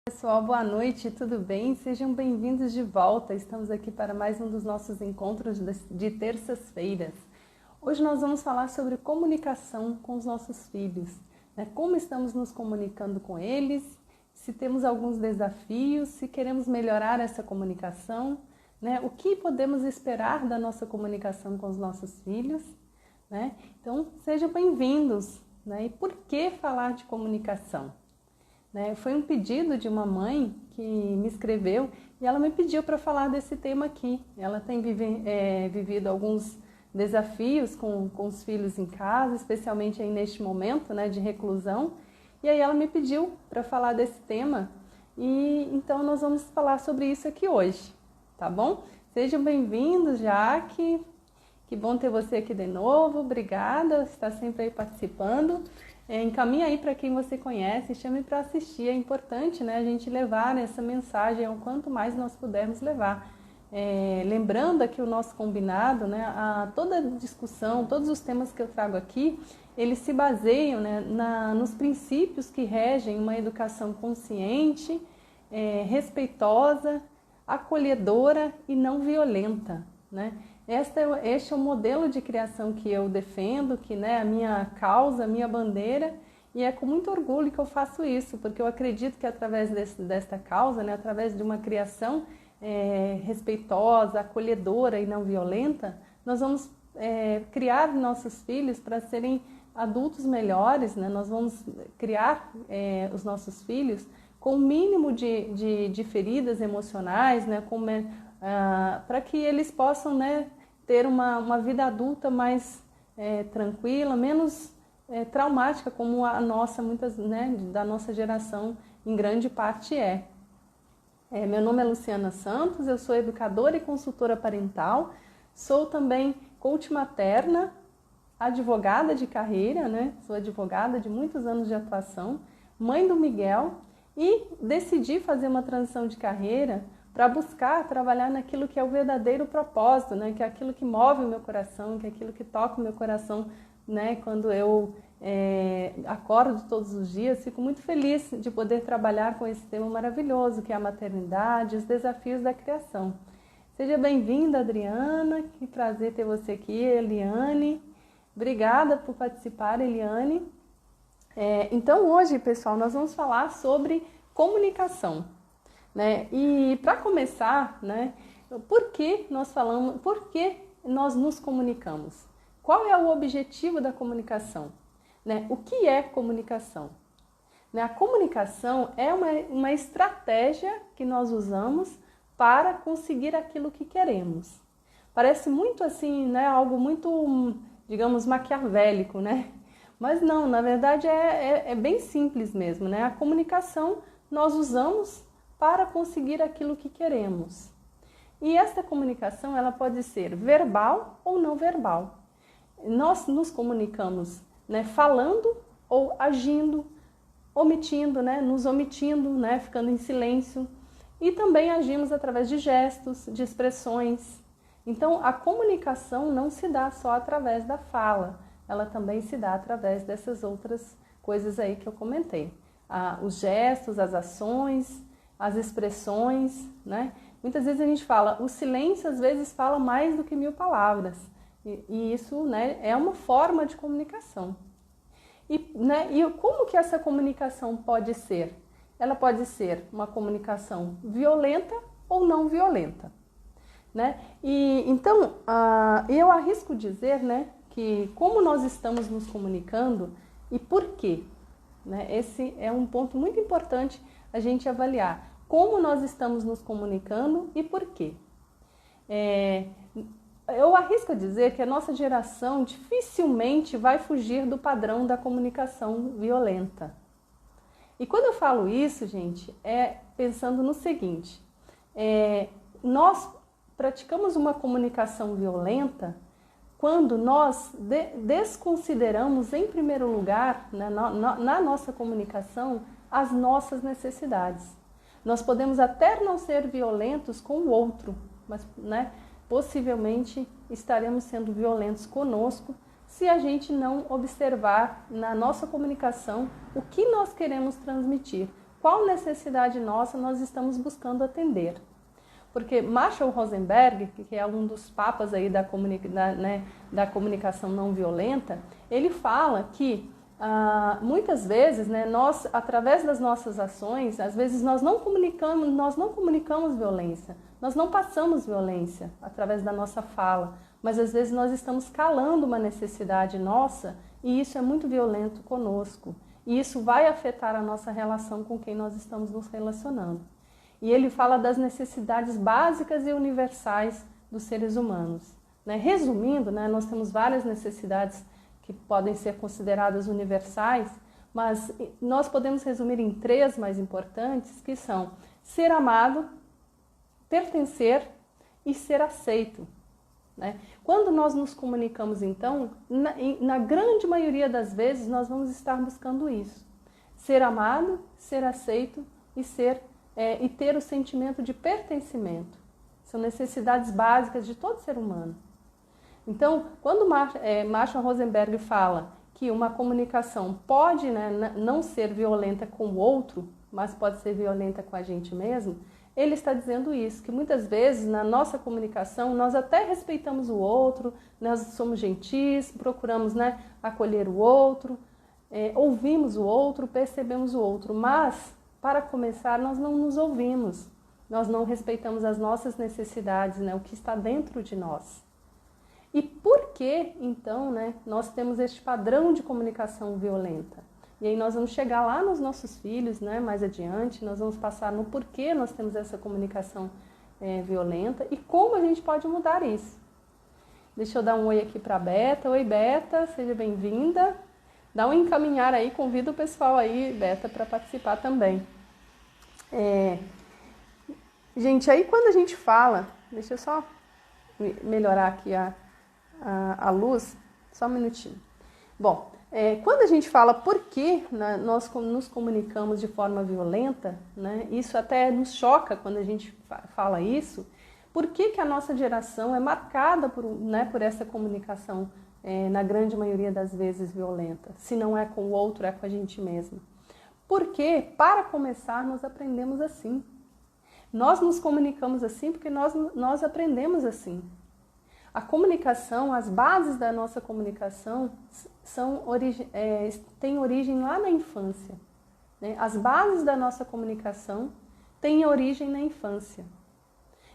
Pessoal, boa noite, tudo bem? Sejam bem-vindos de volta. Estamos aqui para mais um dos nossos encontros de terças-feiras. Hoje nós vamos falar sobre comunicação com os nossos filhos, né? Como estamos nos comunicando com eles, se temos alguns desafios, se queremos melhorar essa comunicação, né? O que podemos esperar da nossa comunicação com os nossos filhos, né? Então, sejam bem-vindos, né? E por que falar de comunicação? Foi um pedido de uma mãe que me escreveu e ela me pediu para falar desse tema aqui. Ela tem vivido alguns desafios com os filhos em casa, especialmente aí neste momento, né, de reclusão. E aí ela me pediu para falar desse tema e então nós vamos falar sobre isso aqui hoje, tá bom? Sejam bem-vindos, Jaque. Que bom ter você aqui de novo. Obrigada, está sempre aí participando. Encaminhe aí para quem você conhece, chame para assistir. É importante, né, a gente levar essa mensagem o quanto mais nós pudermos levar. Lembrando aqui o nosso combinado, né, toda discussão, todos os temas que eu trago aqui, eles se baseiam, né, nos princípios que regem uma educação consciente, respeitosa, acolhedora e não violenta, né? Este é o modelo de criação que eu defendo, que, né, a minha causa, a minha bandeira, e é com muito orgulho que eu faço isso, porque eu acredito que através desta causa, né, através de uma criação respeitosa, acolhedora e não violenta, nós vamos criar nossos filhos para serem adultos melhores, né? Nós vamos criar os nossos filhos com o mínimo de feridas emocionais, né, para que eles possam, né, ter uma vida adulta mais tranquila, menos traumática, como a nossa, né, da nossa geração, em grande parte Meu nome é Luciana Santos, eu sou educadora e consultora parental, sou também coach materna, advogada de carreira, né? Sou advogada de muitos anos de atuação, mãe do Miguel, e decidi fazer uma transição de carreira para buscar trabalhar naquilo que é o verdadeiro propósito, né? Que é aquilo que move o meu coração, que é aquilo que toca o meu coração, né? Quando eu acordo todos os dias, fico muito feliz de poder trabalhar com esse tema maravilhoso, que é a maternidade, os desafios da criação. Seja bem-vinda, Adriana, que prazer ter você aqui, Eliane. Obrigada por participar, Eliane. Então hoje, pessoal, nós vamos falar sobre comunicação, né? E para começar, né, por que nós nos comunicamos? Qual é o objetivo da comunicação? Né? O que é comunicação? Né? A comunicação é uma estratégia que nós usamos para conseguir aquilo que queremos. Parece muito assim, né, algo muito, digamos, maquiavélico, né? Mas não, na verdade é bem simples mesmo, né? A comunicação nós usamos para conseguir aquilo que queremos. E essa comunicação, ela pode ser verbal ou não verbal. Nós nos comunicamos, né, falando ou agindo, omitindo, né, nos omitindo, né, ficando em silêncio. E também agimos através de gestos, de expressões. Então, a comunicação não se dá só através da fala, ela também se dá através dessas outras coisas aí que eu comentei. Os gestos, as ações, as expressões, né? Muitas vezes a gente fala, o silêncio às vezes fala mais do que 1000 palavras. E isso, né, é uma forma de comunicação. E como que essa comunicação pode ser? Ela pode ser uma comunicação violenta ou não violenta, né? E então, eu arrisco dizer, né, que como nós estamos nos comunicando e por quê, né? Esse é um ponto muito importante a gente avaliar. Como nós estamos nos comunicando e por quê? Eu arrisco dizer que a nossa geração dificilmente vai fugir do padrão da comunicação violenta. E quando eu falo isso, gente, pensando no seguinte, nós praticamos uma comunicação violenta quando nós desconsideramos, em primeiro lugar, né, na nossa comunicação, as nossas necessidades. Nós podemos até não ser violentos com o outro, mas, né, possivelmente estaremos sendo violentos conosco se a gente não observar na nossa comunicação o que nós queremos transmitir, qual necessidade nossa nós estamos buscando atender. Porque Marshall Rosenberg, que é um dos papas aí da comunicação não violenta, ele fala que muitas vezes, né, nós, através das nossas ações, às vezes nós não comunicamos violência, nós não passamos violência através da nossa fala, mas às vezes nós estamos calando uma necessidade nossa e isso é muito violento conosco. E isso vai afetar a nossa relação com quem nós estamos nos relacionando. E ele fala das necessidades básicas e universais dos seres humanos. Né? Resumindo, né, nós temos várias necessidades que podem ser consideradas universais, mas nós podemos resumir em 3 mais importantes, que são ser amado, pertencer e ser aceito. Né? Quando nós nos comunicamos, então, na grande maioria das vezes, nós vamos estar buscando isso. Ser amado, ser aceito e ter o sentimento de pertencimento. São necessidades básicas de todo ser humano. Então, quando Marshall Rosenberg fala que uma comunicação pode, né, não ser violenta com o outro, mas pode ser violenta com a gente mesmo, ele está dizendo isso, que muitas vezes na nossa comunicação nós até respeitamos o outro, nós somos gentis, procuramos, né, acolher o outro, ouvimos o outro, percebemos o outro, mas para começar nós não nos ouvimos, nós não respeitamos as nossas necessidades, né, o que está dentro de nós. E por que, então, né, nós temos este padrão de comunicação violenta? E aí nós vamos chegar lá nos nossos filhos, né, mais adiante, nós vamos passar no porquê nós temos essa comunicação violenta e como a gente pode mudar isso. Deixa eu dar um oi aqui para a Beta. Oi, Beta, seja bem-vinda. Dá um encaminhar aí, convida o pessoal aí, Beta, para participar também. Gente, aí quando a gente fala, deixa eu só melhorar aqui a luz, só um minutinho. Bom, quando a gente fala por que nós nos comunicamos de forma violenta, né, isso até nos choca quando a gente fala isso, por que a nossa geração é marcada por essa comunicação, na grande maioria das vezes violenta, se não é com o outro, é com a gente mesmo. Porque, para começar, nós aprendemos assim. Nós nos comunicamos assim porque nós aprendemos assim. A comunicação, as bases da nossa comunicação têm origem lá na infância. Né? As bases da nossa comunicação têm origem na infância.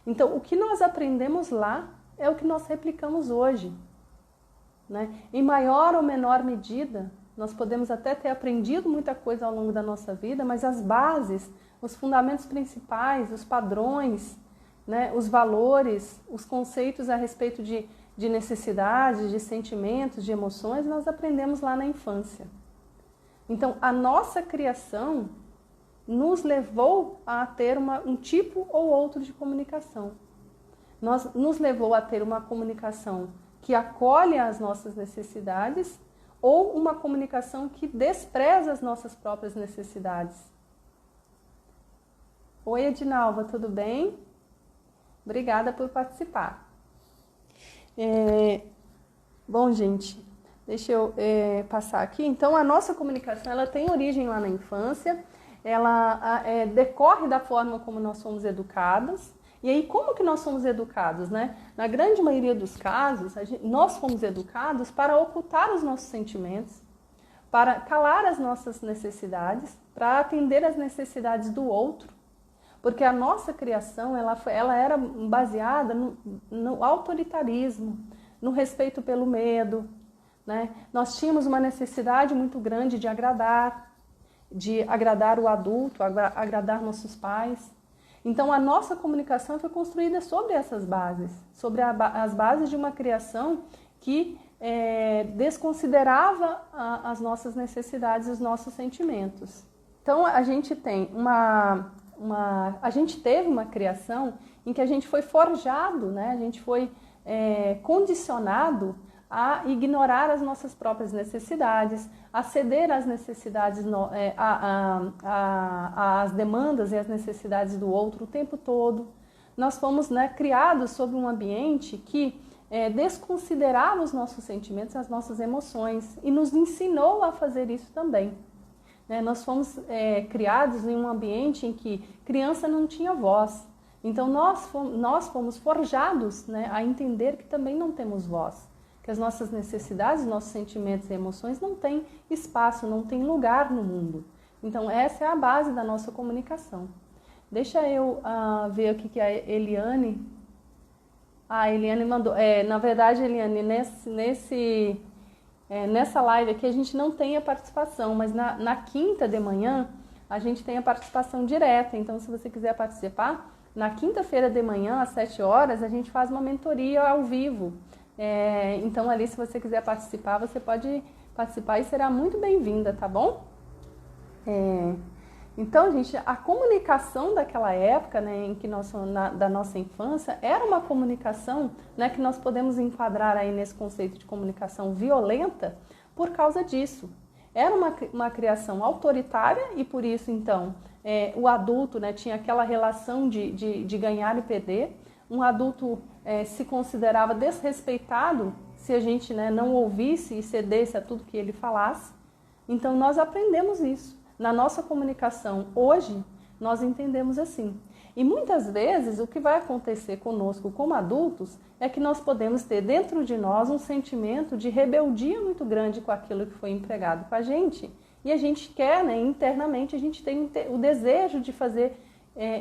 Então, o que nós aprendemos lá é o que nós replicamos hoje. Né? Em maior ou menor medida, nós podemos até ter aprendido muita coisa ao longo da nossa vida, mas as bases, os fundamentos principais, os padrões, né, os valores, os conceitos a respeito de necessidades, de sentimentos, de emoções, nós aprendemos lá na infância. Então, a nossa criação nos levou a ter um tipo ou outro de comunicação. Nos levou a ter uma comunicação que acolhe as nossas necessidades ou uma comunicação que despreza as nossas próprias necessidades. Oi, Edinalva, tudo bem? Obrigada por participar. Bom, gente, deixa eu passar aqui. Então, a nossa comunicação ela tem origem lá na infância, ela decorre da forma como nós somos educados. E aí, como que nós somos educados, né? Na grande maioria dos casos, nós fomos educados para ocultar os nossos sentimentos, para calar as nossas necessidades, para atender às necessidades do outro. Porque a nossa criação ela era baseada no autoritarismo, no respeito pelo medo. Né? Nós tínhamos uma necessidade muito grande de agradar o adulto, agradar nossos pais. Então, a nossa comunicação foi construída sobre essas bases, sobre as bases de uma criação que desconsiderava as nossas necessidades e os nossos sentimentos. Então, a gente teve uma criação em que a gente foi forjado, né? A gente foi condicionado a ignorar as nossas próprias necessidades, a ceder às necessidades, às demandas e às necessidades do outro o tempo todo. Nós fomos, né, criados sob um ambiente que desconsiderava os nossos sentimentos, as nossas emoções e nos ensinou a fazer isso também. né? Nós fomos criados em um ambiente em que criança não tinha voz. Então nós fomos forjados, né, a entender que também não temos voz, que as nossas necessidades, nossos sentimentos e emoções não têm espaço, não têm lugar no mundo. Então essa é a base da nossa comunicação. Deixa eu ver o que a Eliane... A Eliane mandou... na verdade, Eliane, nessa live aqui a gente não tem a participação, mas na quinta de manhã a gente tem a participação direta. Então, se você quiser participar, na quinta-feira de manhã, às 7 horas, a gente faz uma mentoria ao vivo. Então, ali, se você quiser participar, você pode participar e será muito bem-vinda, tá bom? Então, gente, a comunicação daquela época, né, em que da nossa infância, era uma comunicação, né, que nós podemos enquadrar aí nesse conceito de comunicação violenta por causa disso. Era uma criação autoritária e por isso, então, o adulto, né, tinha aquela relação de ganhar e perder. Um adulto se considerava desrespeitado se a gente, né, não ouvisse e cedesse a tudo que ele falasse. Então, nós aprendemos isso. Na nossa comunicação hoje, nós entendemos assim. E muitas vezes o que vai acontecer conosco como adultos é que nós podemos ter dentro de nós um sentimento de rebeldia muito grande com aquilo que foi empregado com a gente. E a gente quer, né, internamente, a gente tem o desejo de fazer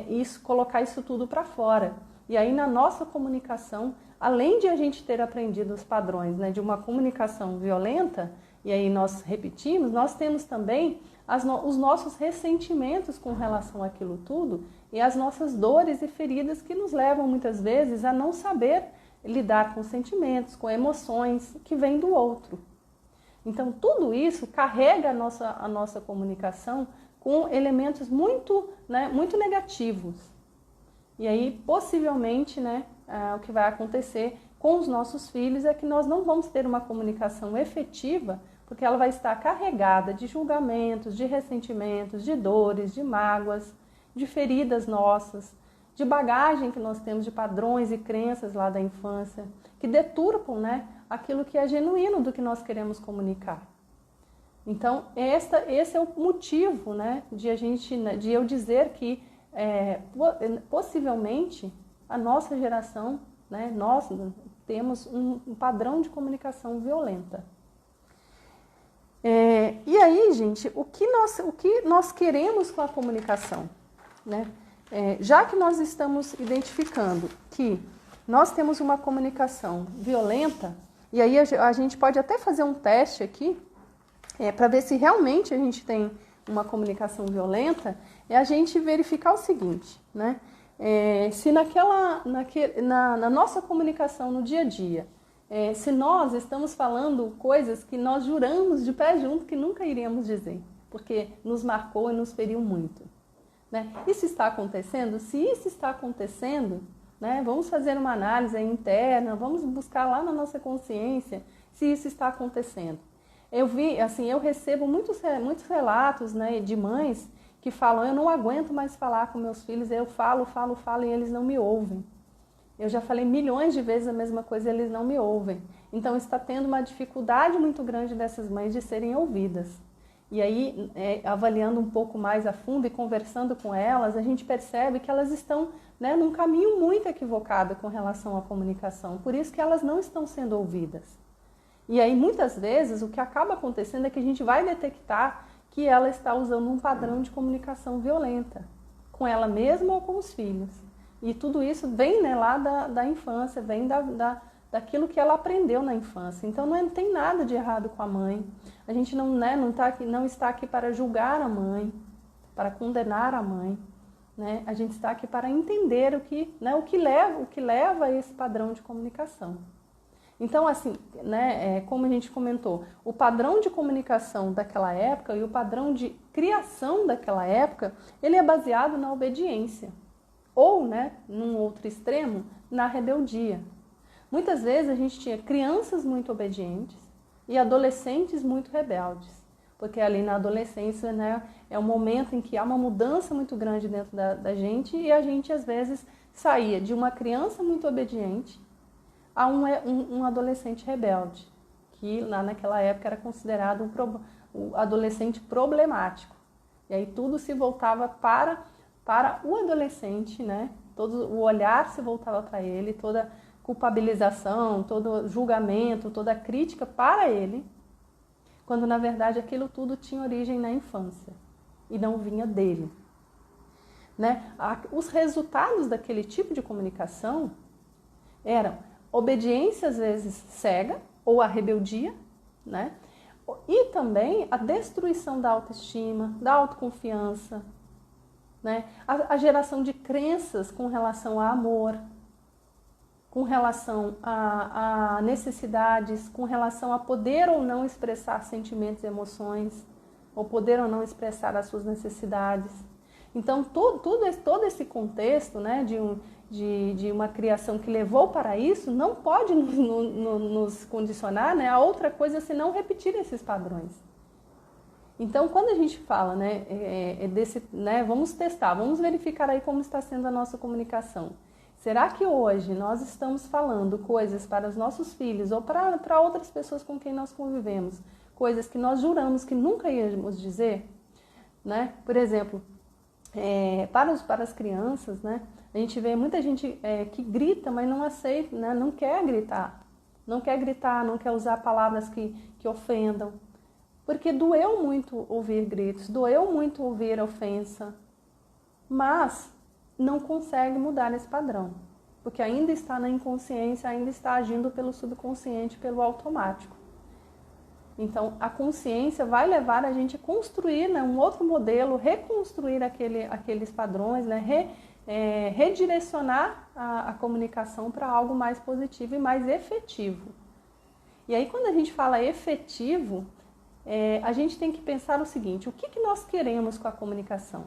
isso, colocar isso tudo para fora. E aí na nossa comunicação, além de a gente ter aprendido os padrões, né, de uma comunicação violenta, e aí nós repetimos, nós temos também os nossos ressentimentos com relação àquilo tudo e as nossas dores e feridas que nos levam muitas vezes a não saber lidar com sentimentos, com emoções que vêm do outro. Então tudo isso carrega a nossa comunicação com elementos muito, né, muito negativos. E aí possivelmente, né, o que vai acontecer com os nossos filhos é que nós não vamos ter uma comunicação efetiva, porque ela vai estar carregada de julgamentos, de ressentimentos, de dores, de mágoas, de feridas nossas, de bagagem que nós temos, de padrões e crenças lá da infância, que deturpam, né, aquilo que é genuíno do que nós queremos comunicar. Então, esse é o motivo, né, de eu dizer que possivelmente a nossa geração, né, nós temos um padrão de comunicação violenta. E aí, gente, o que nós queremos com a comunicação, né? Já que nós estamos identificando que nós temos uma comunicação violenta, e aí a gente pode até fazer um teste aqui, para ver se realmente a gente tem uma comunicação violenta, é a gente verificar o seguinte, né? Se na nossa comunicação no dia a dia, se nós estamos falando coisas que nós juramos de pé junto que nunca iríamos dizer, porque nos marcou e nos feriu muito, né? Isso está acontecendo? Se isso está acontecendo, né, vamos fazer uma análise interna, vamos buscar lá na nossa consciência se isso está acontecendo. Eu recebo muitos relatos, né, de mães que falam: eu não aguento mais falar com meus filhos, eu falo e eles não me ouvem. Eu já falei milhões de vezes a mesma coisa e eles não me ouvem. Então está tendo uma dificuldade muito grande dessas mães de serem ouvidas. E aí, avaliando um pouco mais a fundo e conversando com elas, a gente percebe que elas estão, né, num caminho muito equivocado com relação à comunicação. Por isso que elas não estão sendo ouvidas. E aí, muitas vezes, o que acaba acontecendo é que a gente vai detectar que ela está usando um padrão de comunicação violenta, com ela mesma ou com os filhos. E tudo isso vem, né, lá da infância, vem daquilo que ela aprendeu na infância. Então não tem nada de errado com a mãe. A gente não está aqui para julgar a mãe, para condenar a mãe, né? A gente está aqui para entender o que leva a esse padrão de comunicação. Então, assim, né, como a gente comentou, o padrão de comunicação daquela época e o padrão de criação daquela época, ele é baseado na obediência. Ou, né, num outro extremo, na rebeldia. Muitas vezes a gente tinha crianças muito obedientes e adolescentes muito rebeldes. Porque ali na adolescência, né, é um momento em que há uma mudança muito grande dentro da gente e a gente às vezes saía de uma criança muito obediente a um adolescente rebelde, que lá naquela época era considerado um adolescente problemático. E aí tudo se voltava para o adolescente, né? Todo o olhar se voltava para ele, toda culpabilização, todo julgamento, toda crítica para ele, quando na verdade aquilo tudo tinha origem na infância e não vinha dele. Né? Os resultados daquele tipo de comunicação eram obediência, às vezes cega, ou a rebeldia, né? E também a destruição da autoestima, da autoconfiança, né? A geração de crenças com relação a amor, com relação a necessidades, com relação a poder ou não expressar sentimentos e emoções, ou poder ou não expressar as suas necessidades. Então, todo esse contexto, né, de uma criação que levou para isso, não pode nos condicionar, né, a outra coisa senão repetir esses padrões. Então, quando a gente fala, né, vamos testar, vamos verificar aí como está sendo a nossa comunicação. Será que hoje nós estamos falando coisas para os nossos filhos ou para outras pessoas com quem nós convivemos, coisas que nós juramos que nunca íamos dizer? Né? Por exemplo, para as crianças, né, a gente vê muita gente que grita, mas não aceita, né, não quer gritar, não quer usar palavras que ofendam, porque doeu muito ouvir gritos, doeu muito ouvir ofensa, mas não consegue mudar esse padrão, porque ainda está na inconsciência, ainda está agindo pelo subconsciente, pelo automático. Então, a consciência vai levar a gente a construir, né, um outro modelo, reconstruir aqueles padrões, né, redirecionar a comunicação para algo mais positivo e mais efetivo. E aí, quando a gente fala efetivo, a gente tem que pensar o seguinte: o que nós queremos com a comunicação?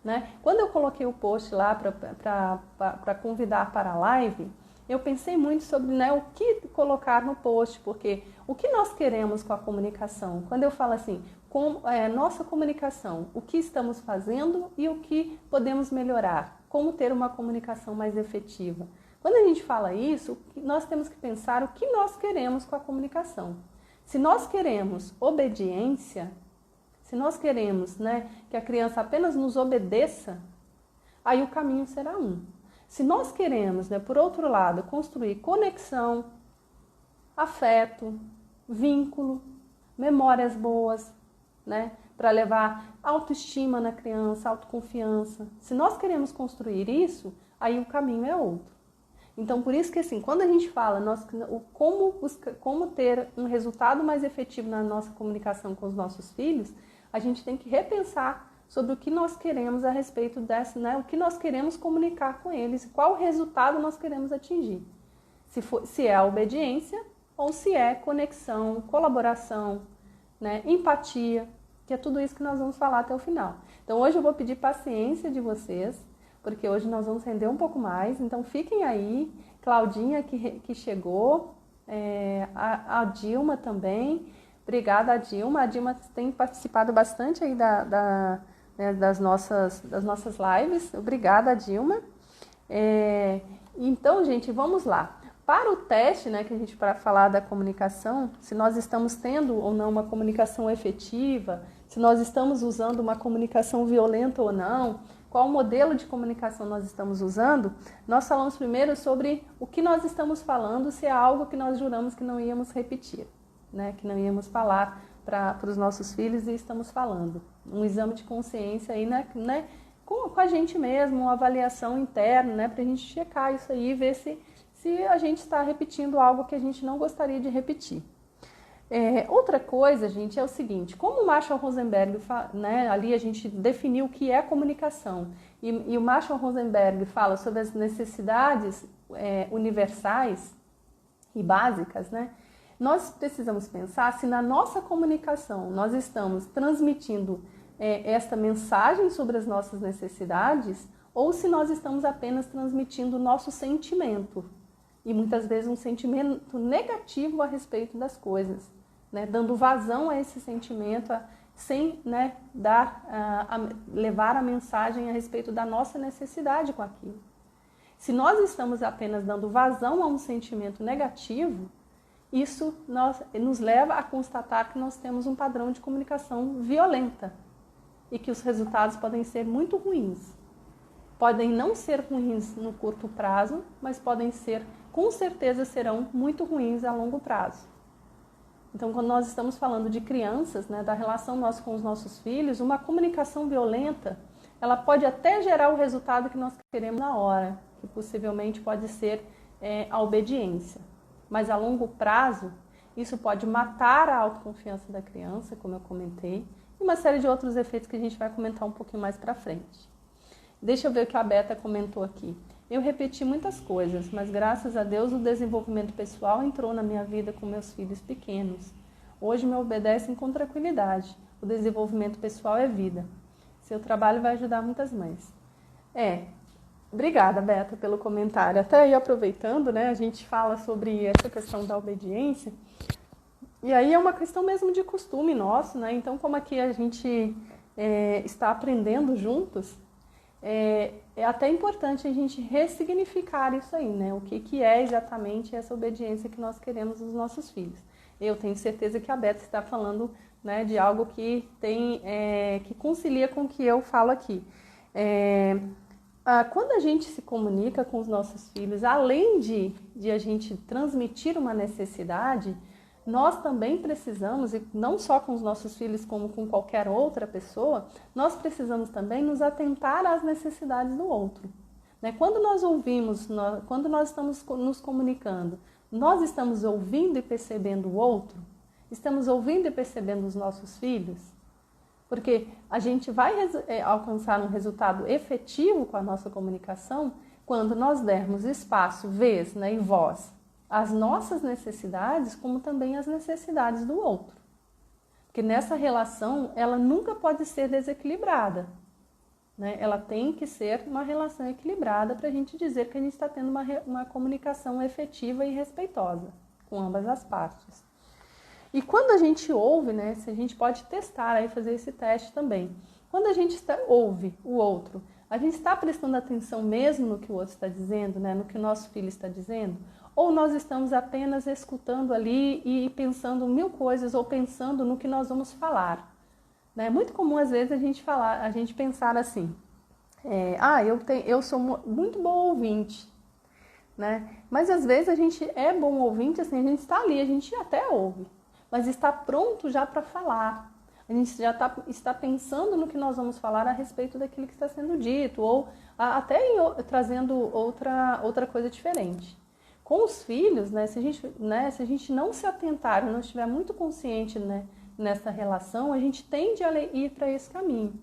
Né? Quando eu coloquei o post lá para convidar para a live, eu pensei muito sobre, né, o que colocar no post, porque o que nós queremos com a comunicação? Quando eu falo assim, nossa comunicação, o que estamos fazendo e o que podemos melhorar? Como ter uma comunicação mais efetiva? Quando a gente fala isso, nós temos que pensar o que nós queremos com a comunicação. Se nós queremos obediência, se nós queremos, né, que a criança apenas nos obedeça, aí o caminho será um. Se nós queremos, né, por outro lado, construir conexão, afeto, vínculo, memórias boas, né, para levar autoestima na criança, autoconfiança. Se nós queremos construir isso, aí o caminho é outro. Então, por isso que assim, quando a gente fala como ter um resultado mais efetivo na nossa comunicação com os nossos filhos, a gente tem que repensar sobre o que nós queremos a respeito dessa, né, o que nós queremos comunicar com eles, qual resultado nós queremos atingir. Se é a obediência ou se é conexão, colaboração, né, empatia, que é tudo isso que nós vamos falar até o final. Então hoje eu vou pedir paciência de vocês, porque hoje nós vamos render um pouco mais, então fiquem aí. Claudinha que chegou, a Dilma também. Obrigada, Dilma. A Dilma tem participado bastante aí das nossas lives. Obrigada, Dilma. Então, gente, vamos lá. Para o teste, né, para falar da comunicação, se nós estamos tendo ou não uma comunicação efetiva, se nós estamos usando uma comunicação violenta ou não, qual modelo de comunicação nós estamos usando, nós falamos primeiro sobre o que nós estamos falando, se é algo que nós juramos que não íamos repetir, né, que não íamos falar para os nossos filhos e estamos falando. Um exame de consciência aí, né, com a gente mesmo, uma avaliação interna, né, para a gente checar isso aí e ver se a gente está repetindo algo que a gente não gostaria de repetir. Outra coisa, gente, é o seguinte: como o Marshall Rosenberg, né, ali a gente definiu o que é comunicação, e o Marshall Rosenberg fala sobre as necessidades universais e básicas, né, nós precisamos pensar se na nossa comunicação nós estamos transmitindo esta mensagem sobre as nossas necessidades ou se nós estamos apenas transmitindo o nosso sentimento. E muitas vezes um sentimento negativo a respeito das coisas, né? Dando vazão a esse sentimento sem, né, levar a mensagem a respeito da nossa necessidade com aquilo. Se nós estamos apenas dando vazão a um sentimento negativo, isso nos leva a constatar que nós temos um padrão de comunicação violenta. e que os resultados podem ser muito ruins. Podem não ser ruins no curto prazo, mas podem ser, com certeza serão muito ruins a longo prazo. Então, quando nós estamos falando de crianças, né, da relação nossa com os nossos filhos, uma comunicação violenta, ela pode até gerar o resultado que nós queremos na hora, que possivelmente pode ser a obediência. Mas a longo prazo, isso pode matar a autoconfiança da criança, como eu comentei, e uma série de outros efeitos que a gente vai comentar um pouquinho mais para frente. Deixa eu ver o que a Beta comentou aqui. Eu repeti muitas coisas, mas graças a Deus o desenvolvimento pessoal entrou na minha vida com meus filhos pequenos. Hoje me obedecem com tranquilidade. O desenvolvimento pessoal é vida. Seu trabalho vai ajudar muitas mães. Obrigada, Beta, pelo comentário. Até aí, aproveitando, né, a gente fala sobre essa questão da obediência. E aí é uma questão mesmo de costume nosso, né? Então, como aqui a gente está aprendendo juntos, é até importante a gente ressignificar isso aí, né? O que é exatamente essa obediência que nós queremos dos nossos filhos. Eu tenho certeza que a Beta está falando, né, de algo que que concilia com o que eu falo aqui. Quando a gente se comunica com os nossos filhos, além de a gente transmitir uma necessidade, nós também precisamos, e não só com os nossos filhos como com qualquer outra pessoa, nós precisamos também nos atentar às necessidades do outro. Né? Quando nós ouvimos, quando nós estamos nos comunicando, nós estamos ouvindo e percebendo o outro? Estamos ouvindo e percebendo os nossos filhos? Porque a gente vai alcançar um resultado efetivo com a nossa comunicação quando nós dermos espaço, vez, né, e voz às nossas necessidades, como também às necessidades do outro. Porque nessa relação, ela nunca pode ser desequilibrada. Né? Ela tem que ser uma relação equilibrada para a gente dizer que a gente está tendo uma comunicação efetiva e respeitosa com ambas as partes. E quando a gente ouve, né, se a gente pode testar, aí fazer esse teste também. Quando a gente ouve o outro, a gente está prestando atenção mesmo no que o outro está dizendo, né, no que o nosso filho está dizendo? Ou nós estamos apenas escutando ali e pensando mil coisas ou pensando no que nós vamos falar? É muito comum às vezes a gente pensar assim, eu sou muito bom ouvinte, né? Mas às vezes a gente é bom ouvinte, assim, a gente está ali, a gente até ouve, mas está pronto já para falar. A gente já está pensando no que nós vamos falar a respeito daquilo que está sendo dito, ou até trazendo outra coisa diferente. Com os filhos, né, se a gente não se atentar, não estiver muito consciente, né, nessa relação, a gente tende a ir para esse caminho.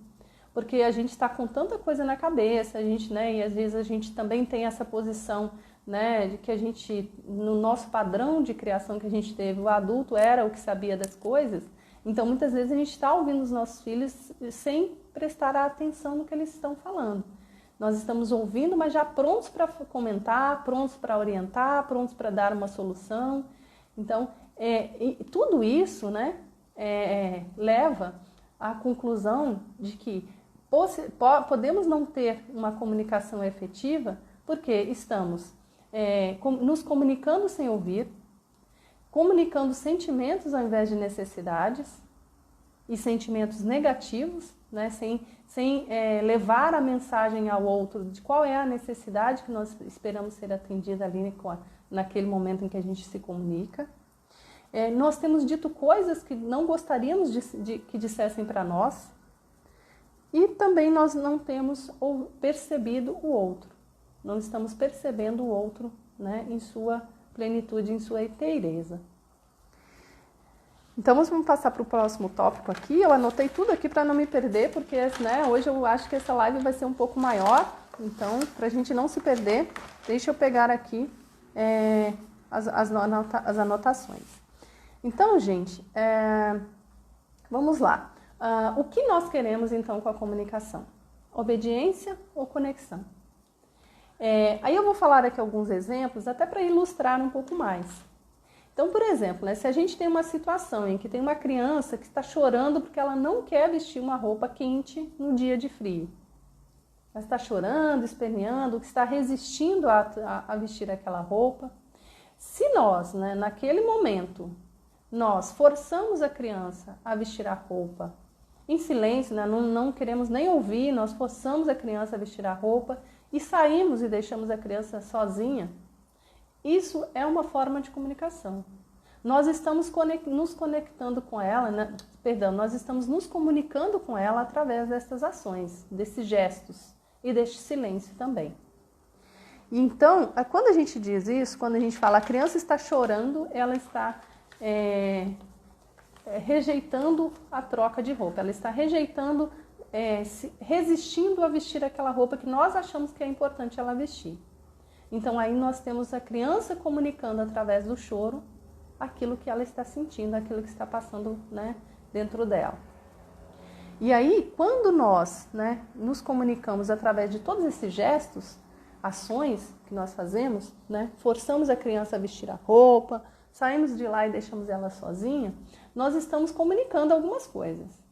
Porque a gente está com tanta coisa na cabeça, e às vezes a gente também tem essa posição, né, de que a gente, no nosso padrão de criação que a gente teve, o adulto era o que sabia das coisas. Então, muitas vezes a gente está ouvindo os nossos filhos sem prestar atenção no que eles estão falando. Nós estamos ouvindo, mas já prontos para comentar, prontos para orientar, prontos para dar uma solução. Então, tudo isso, né, leva à conclusão de que podemos não ter uma comunicação efetiva porque estamos nos comunicando sem ouvir, comunicando sentimentos ao invés de necessidades e sentimentos negativos, né, sem levar a mensagem ao outro de qual é a necessidade que nós esperamos ser atendida ali naquele momento em que a gente se comunica. Nós temos dito coisas que não gostaríamos que dissessem para nós e também nós não temos percebido o outro. Não estamos percebendo o outro, né, em sua plenitude, em sua inteireza. Então, vamos passar para o próximo tópico aqui. Eu anotei tudo aqui para não me perder, porque, né, hoje eu acho que essa live vai ser um pouco maior. Então, para a gente não se perder, deixa eu pegar aqui as anotações. Então, gente, vamos lá. O que nós queremos, então, com a comunicação? Obediência ou conexão? Aí eu vou falar aqui alguns exemplos, até para ilustrar um pouco mais. Então, por exemplo, né, se a gente tem uma situação em que tem uma criança que está chorando porque ela não quer vestir uma roupa quente no dia de frio. Ela está chorando, esperneando, que está resistindo a vestir aquela roupa. Se nós, né, naquele momento, nós forçamos a criança a vestir a roupa em silêncio, né? Não queremos nem ouvir, nós forçamos a criança a vestir a roupa e saímos e deixamos a criança sozinha, isso é uma forma de comunicação. Nós estamos nos conectando com ela, né? Nós estamos nos comunicando com ela através dessas ações, desses gestos e deste silêncio também. Então, quando a gente diz isso, quando a gente fala a criança está chorando, ela está rejeitando a troca de roupa, ela está rejeitando, resistindo a vestir aquela roupa que nós achamos que é importante ela vestir. Então aí nós temos a criança comunicando através do choro aquilo que ela está sentindo, aquilo que está passando, né, dentro dela. E aí, quando nós, né, nos comunicamos através de todos esses gestos, ações que nós fazemos, né, forçamos a criança a vestir a roupa, saímos de lá e deixamos ela sozinha, nós estamos comunicando algumas coisas.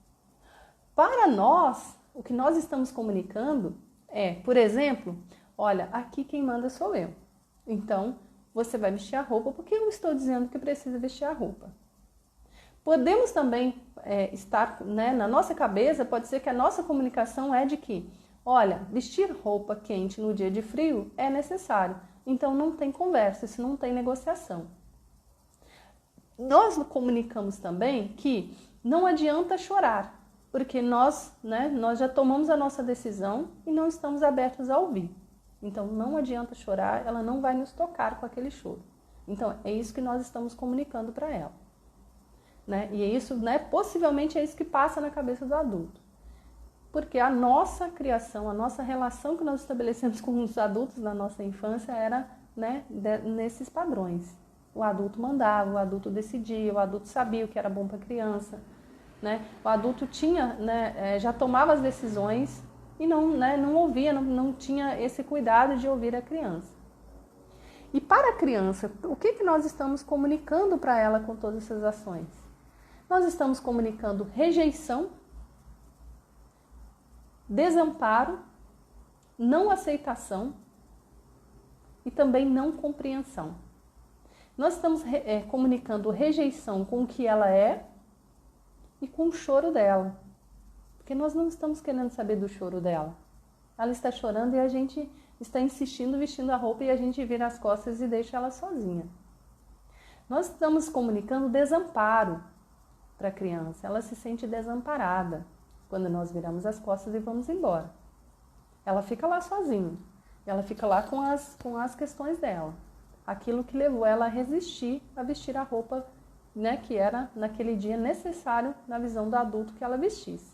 Para nós, o que nós estamos comunicando é, por exemplo, olha, aqui quem manda sou eu. Então, você vai vestir a roupa porque eu estou dizendo que precisa vestir a roupa. Podemos também estar, né, na nossa cabeça, pode ser que a nossa comunicação é de que, olha, vestir roupa quente no dia de frio é necessário. Então, não tem conversa, isso não tem negociação. Nós comunicamos também que não adianta chorar, porque nós já tomamos a nossa decisão e não estamos abertos a ouvir. Então, não adianta chorar, ela não vai nos tocar com aquele choro. Então, é isso que nós estamos comunicando para ela. Né? E é isso, né, possivelmente é isso que passa na cabeça do adulto. Porque a nossa criação, a nossa relação que nós estabelecemos com os adultos na nossa infância era, né, nesses padrões. O adulto mandava, o adulto decidia, o adulto sabia o que era bom para a criança. Né? O adulto tinha, né, já tomava as decisões e não ouvia, não tinha esse cuidado de ouvir a criança. E para a criança, o que nós estamos comunicando para ela com todas essas ações? Nós estamos comunicando rejeição, desamparo, não aceitação e também não compreensão. Nós estamos comunicando rejeição com o que ela é e com o choro dela. Porque nós não estamos querendo saber do choro dela. Ela está chorando e a gente está insistindo, vestindo a roupa e a gente vira as costas e deixa ela sozinha. Nós estamos comunicando desamparo para a criança. Ela se sente desamparada quando nós viramos as costas e vamos embora. Ela fica lá sozinha. Ela fica lá com as questões dela. Aquilo que levou ela a resistir a vestir a roupa, né, que era naquele dia necessário na visão do adulto que ela vestisse.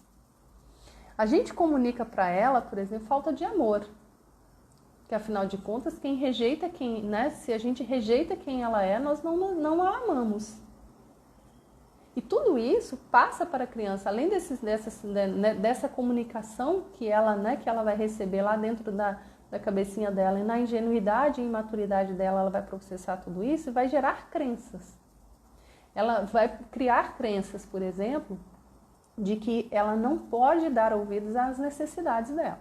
A gente comunica para ela, por exemplo, falta de amor. Que afinal de contas, se a gente rejeita quem ela é, nós não a amamos. E tudo isso passa para a criança, além dessa comunicação que ela vai receber lá dentro da cabecinha dela, e na ingenuidade e imaturidade dela, ela vai processar tudo isso e vai gerar crenças. Ela vai criar crenças, por exemplo, de que ela não pode dar ouvidos às necessidades dela.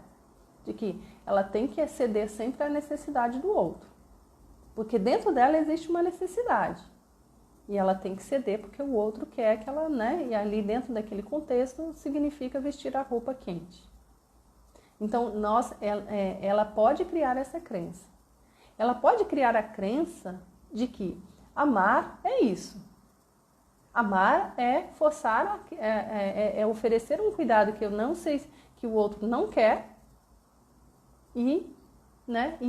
De que ela tem que ceder sempre à necessidade do outro. Porque dentro dela existe uma necessidade. E ela tem que ceder porque o outro quer que ela, e ali dentro daquele contexto significa vestir a roupa quente. Então, ela pode criar essa crença. Ela pode criar a crença de que amar é isso. Amar é forçar, é oferecer um cuidado que eu não sei, que o outro não quer, e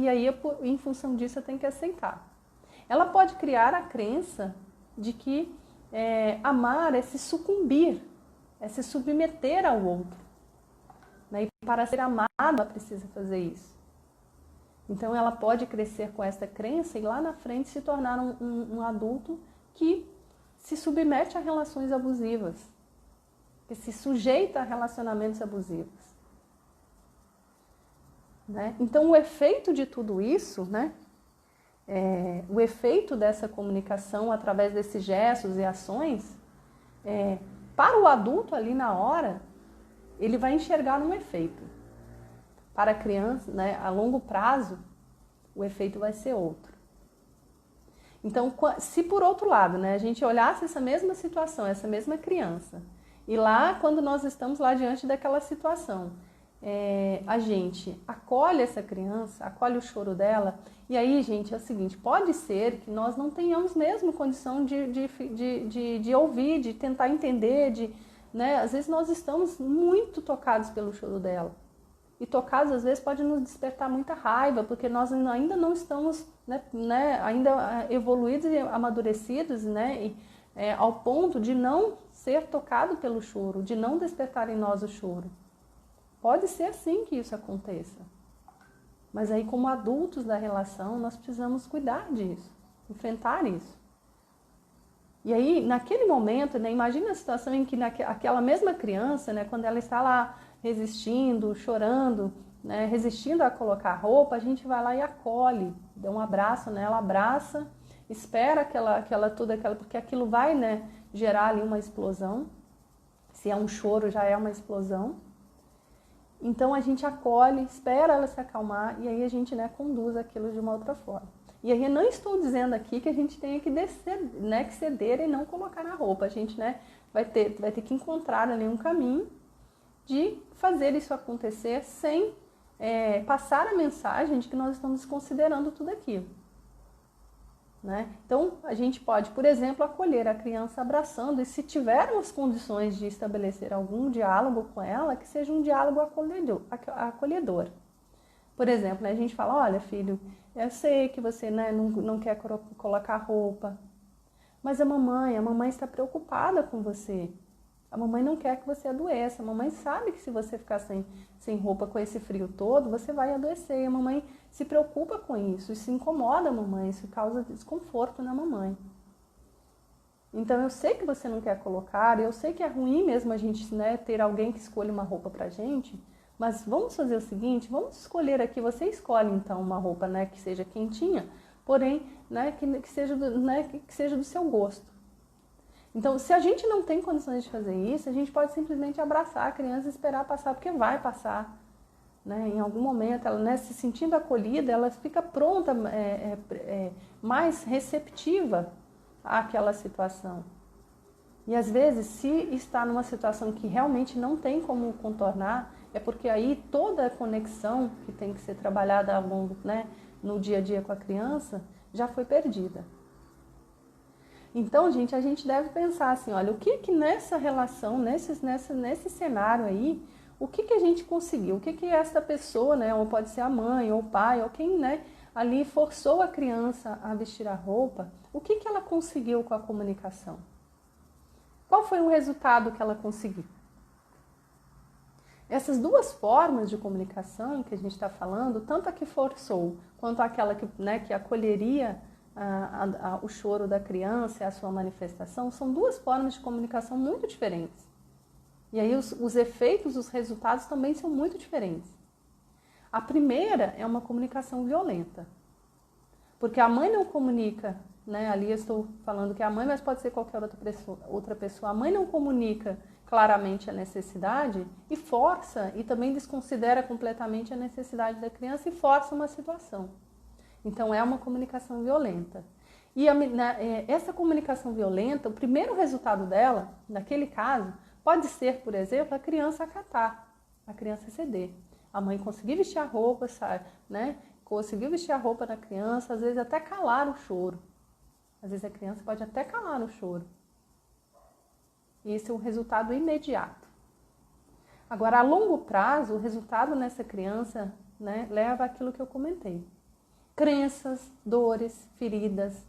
aí, em função disso, eu tenho que aceitar. Ela pode criar a crença de que amar é se sucumbir, é se submeter ao outro. Né? E para ser amada, ela precisa fazer isso. Então, ela pode crescer com essa crença e lá na frente se tornar um adulto que se submete a relações abusivas, que se sujeita a relacionamentos abusivos. Né? Então, o efeito de tudo isso, o efeito dessa comunicação através desses gestos e ações, para o adulto ali na hora, ele vai enxergar um efeito. Para a criança, a longo prazo, o efeito vai ser outro. Então, se por outro lado, a gente olhasse essa mesma situação, essa mesma criança, E lá, quando nós estamos lá diante daquela situação, a gente acolhe essa criança, acolhe o choro dela, e aí, gente, é o seguinte, pode ser que nós não tenhamos mesmo condição de ouvir, de tentar entender, né? Às vezes nós estamos muito tocados pelo choro dela. E tocados, às vezes, pode nos despertar muita raiva, porque nós ainda não estamos ainda evoluídos e amadurecidos, né? Ao ponto de não ser tocado pelo choro, de não despertar em nós o choro. Pode ser assim que isso aconteça. Mas aí, como adultos da relação, nós precisamos cuidar disso, enfrentar isso. E aí, naquele momento, né, imagina a situação em que aquela mesma criança, né, quando ela está lá resistindo, chorando, né, resistindo a colocar roupa, a gente vai lá e acolhe, dá um abraço nela, abraça, espera porque aquilo vai, né, gerar ali uma explosão. Se é um choro, já é uma explosão. Então a gente acolhe, espera ela se acalmar e aí a gente, né, conduz aquilo de uma outra forma. E aí eu não estou dizendo aqui que a gente tenha que descer, né, que ceder e não colocar na roupa. A gente, né, vai ter que encontrar ali um caminho de fazer isso acontecer sem passar a mensagem de que nós estamos considerando tudo aquilo. Né? Então, a gente pode, por exemplo, acolher a criança abraçando e se tivermos condições de estabelecer algum diálogo com ela, que seja um diálogo acolhedor. Por exemplo, né, a gente fala, olha filho, eu sei que você, né, não quer colocar roupa, mas a mamãe está preocupada com você. A mamãe não quer que você adoeça. A mamãe sabe que se você ficar sem roupa com esse frio todo, você vai adoecer. E a mamãe se preocupa com isso, isso incomoda a mamãe, isso causa desconforto na mamãe. Então eu sei que você não quer colocar, eu sei que é ruim mesmo a gente, né, ter alguém que escolha uma roupa pra gente, mas vamos fazer o seguinte, vamos escolher aqui, você escolhe então uma roupa, né, que seja quentinha, porém, né, que seja do seu gosto. Então, se a gente não tem condições de fazer isso, a gente pode simplesmente abraçar a criança e esperar passar, porque vai passar. Né? Em algum momento, ela, né, se sentindo acolhida, ela fica pronta, mais receptiva àquela situação. E às vezes, se está numa situação que realmente não tem como contornar, é porque aí toda a conexão que tem que ser trabalhada ao longo, né, no dia a dia com a criança, já foi perdida. Então, gente, a gente deve pensar assim, olha, o que nessa relação, nesse cenário aí, o que a gente conseguiu? O que essa pessoa, né, ou pode ser a mãe, ou o pai, ou quem, né, ali forçou a criança a vestir a roupa, o que ela conseguiu com a comunicação? Qual foi o resultado que ela conseguiu? Essas duas formas de comunicação que a gente está falando, tanto a que forçou, quanto aquela que, né, que acolheria o choro da criança e a sua manifestação, são duas formas de comunicação muito diferentes. E aí os efeitos, os resultados também são muito diferentes. A primeira é uma comunicação violenta. Porque a mãe não comunica, né? Ali eu estou falando que é a mãe, mas pode ser qualquer outra pessoa. A mãe não comunica claramente a necessidade e força, e também desconsidera completamente a necessidade da criança e força uma situação. Então, é uma comunicação violenta. E essa comunicação violenta, o primeiro resultado dela, naquele caso, pode ser, por exemplo, a criança acatar, a criança ceder. A mãe conseguir vestir a roupa, né? Conseguiu vestir a roupa da criança, às vezes até calar o choro. Às vezes a criança pode até calar o choro. E esse é um resultado imediato. Agora, a longo prazo, o resultado nessa criança, né, leva àquilo que eu comentei. Crenças, dores, feridas.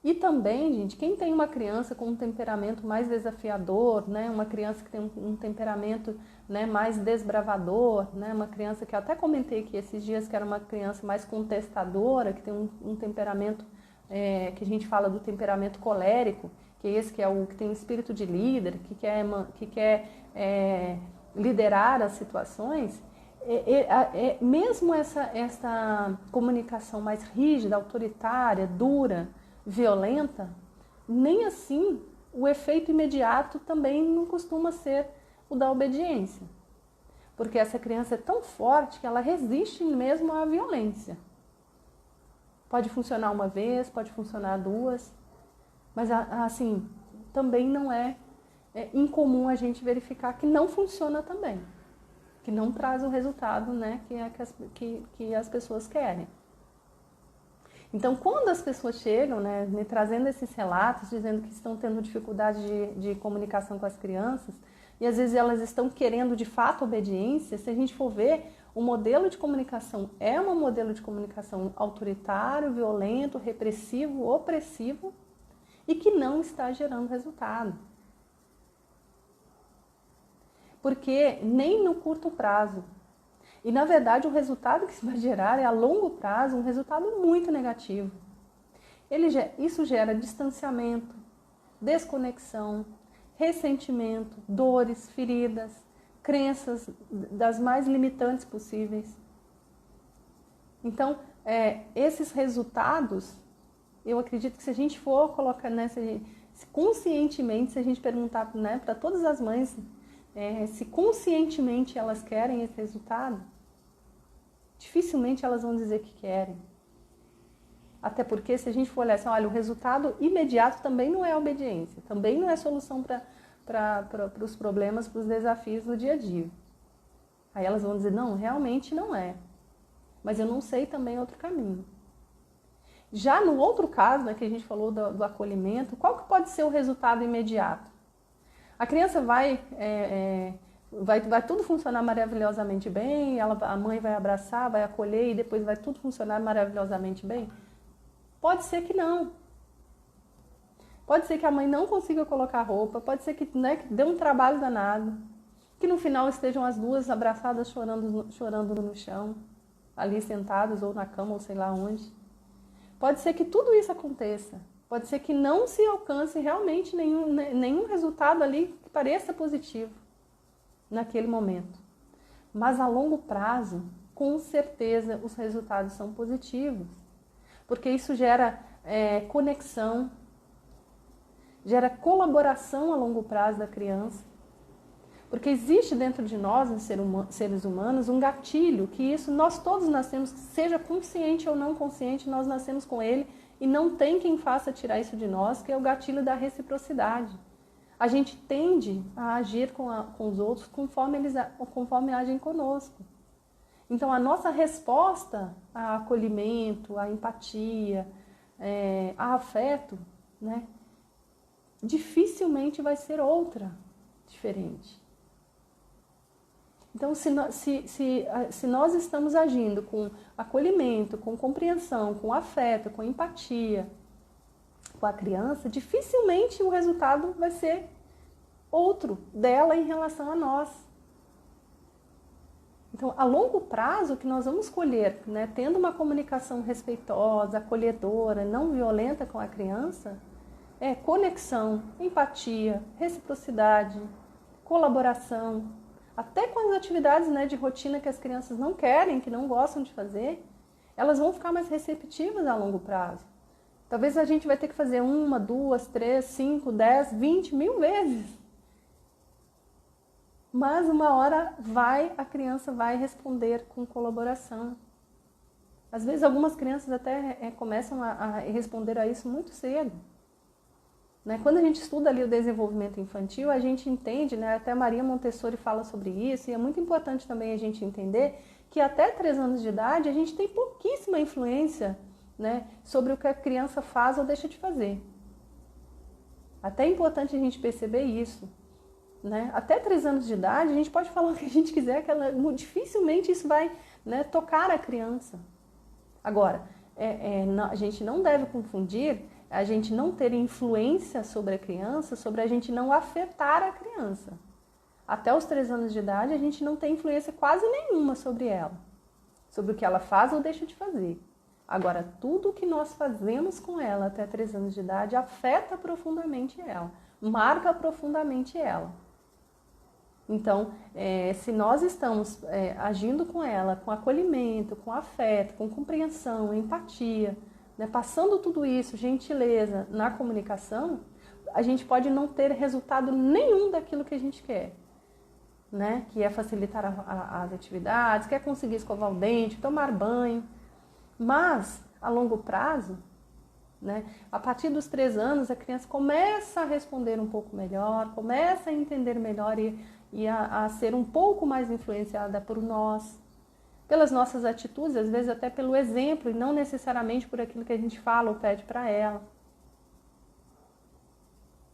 E também, gente, quem tem uma criança com um temperamento mais desafiador, né, uma criança que tem um temperamento, né, mais desbravador, né, uma criança que eu até comentei aqui esses dias que era uma criança mais contestadora, que tem um temperamento, que a gente fala do temperamento colérico, que é esse que é o que tem um espírito de líder, que quer liderar as situações. Mesmo essa comunicação mais rígida, autoritária, dura, violenta, nem assim o efeito imediato também não costuma ser o da obediência. Porque essa criança é tão forte que ela resiste mesmo à violência. Pode funcionar uma vez, pode funcionar duas, mas assim, também não é incomum a gente verificar que não funciona também, que não traz o resultado, né, que as pessoas querem. Então, quando as pessoas chegam, né, me trazendo esses relatos, dizendo que estão tendo dificuldade de comunicação com as crianças, e às vezes elas estão querendo de fato obediência, se a gente for ver, o modelo de comunicação é um modelo de comunicação autoritário, violento, repressivo, opressivo, e que não está gerando resultado. Porque nem no curto prazo. E, na verdade, o resultado que isso vai gerar é, a longo prazo, um resultado muito negativo. Isso gera distanciamento, desconexão, ressentimento, dores, feridas, crenças das mais limitantes possíveis. Então, esses resultados, eu acredito que se a gente for colocar, né, conscientemente, se a gente perguntar, né, para todas as mães, se conscientemente elas querem esse resultado, dificilmente elas vão dizer que querem. Até porque, se a gente for olhar assim, olha, o resultado imediato também não é obediência, também não é solução para os problemas, para os desafios do dia a dia. Aí elas vão dizer, não, realmente não é. Mas eu não sei também outro caminho. Já no outro caso, né, que a gente falou do acolhimento, qual que pode ser o resultado imediato? A criança vai tudo funcionar maravilhosamente bem, a mãe vai abraçar, vai acolher e depois vai tudo funcionar maravilhosamente bem? Pode ser que não. Pode ser que a mãe não consiga colocar roupa, pode ser que, né, que dê um trabalho danado, que no final estejam as duas abraçadas chorando no chão, ali sentadas ou na cama ou sei lá onde. Pode ser que tudo isso aconteça. Pode ser que não se alcance realmente nenhum resultado ali que pareça positivo naquele momento. Mas a longo prazo, com certeza, os resultados são positivos. Porque isso gera conexão, gera colaboração a longo prazo da criança. Porque existe dentro de nós, seres humanos, um gatilho, que isso nós todos nascemos, seja consciente ou não consciente, nós nascemos com ele e não tem quem faça tirar isso de nós, que é o gatilho da reciprocidade. A gente tende a agir com os outros conforme agem conosco. Então, a nossa resposta a acolhimento, a empatia, a afeto, né, dificilmente vai ser outra, diferente. Então, se nós estamos agindo com acolhimento, com compreensão, com afeto, com empatia com a criança, dificilmente o resultado vai ser outro dela em relação a nós. Então, a longo prazo, o que nós vamos colher, né, tendo uma comunicação respeitosa, acolhedora, não violenta com a criança, é conexão, empatia, reciprocidade, colaboração, até com as atividades, né, de rotina que as crianças não querem, que não gostam de fazer, elas vão ficar mais receptivas a longo prazo. Talvez a gente vai ter que fazer 1, 2, 3, 5, 10, 20, 1000 vezes. Mas uma hora a criança vai responder com colaboração. Às vezes algumas crianças até começam a responder a isso muito cedo. Né? Quando a gente estuda ali o desenvolvimento infantil, a gente entende, né? Até Maria Montessori fala sobre isso, e é muito importante também a gente entender que até 3 anos de idade a gente tem pouquíssima influência, né, sobre o que a criança faz ou deixa de fazer. Até é importante a gente perceber isso. Né? Até 3 anos de idade a gente pode falar o que a gente quiser, que dificilmente isso vai, né, tocar a criança. Agora, a gente não deve confundir a gente não ter influência sobre a criança, sobre a gente não afetar a criança. Até os 3 anos de idade a gente não tem influência quase nenhuma sobre ela, sobre o que ela faz ou deixa de fazer. Agora, tudo o que nós fazemos com ela até 3 anos de idade afeta profundamente ela, marca profundamente ela. Então, se nós estamos agindo com ela, com acolhimento, com afeto, com compreensão, empatia, né, passando tudo isso, gentileza na comunicação, a gente pode não ter resultado nenhum daquilo que a gente quer. Né? Que é facilitar as atividades, quer conseguir escovar o dente, tomar banho. Mas, a longo prazo, né? A partir dos 3 anos, a criança começa a responder um pouco melhor, começa a entender melhor e a ser um pouco mais influenciada por nós, pelas nossas atitudes, às vezes até pelo exemplo, e não necessariamente por aquilo que a gente fala ou pede para ela.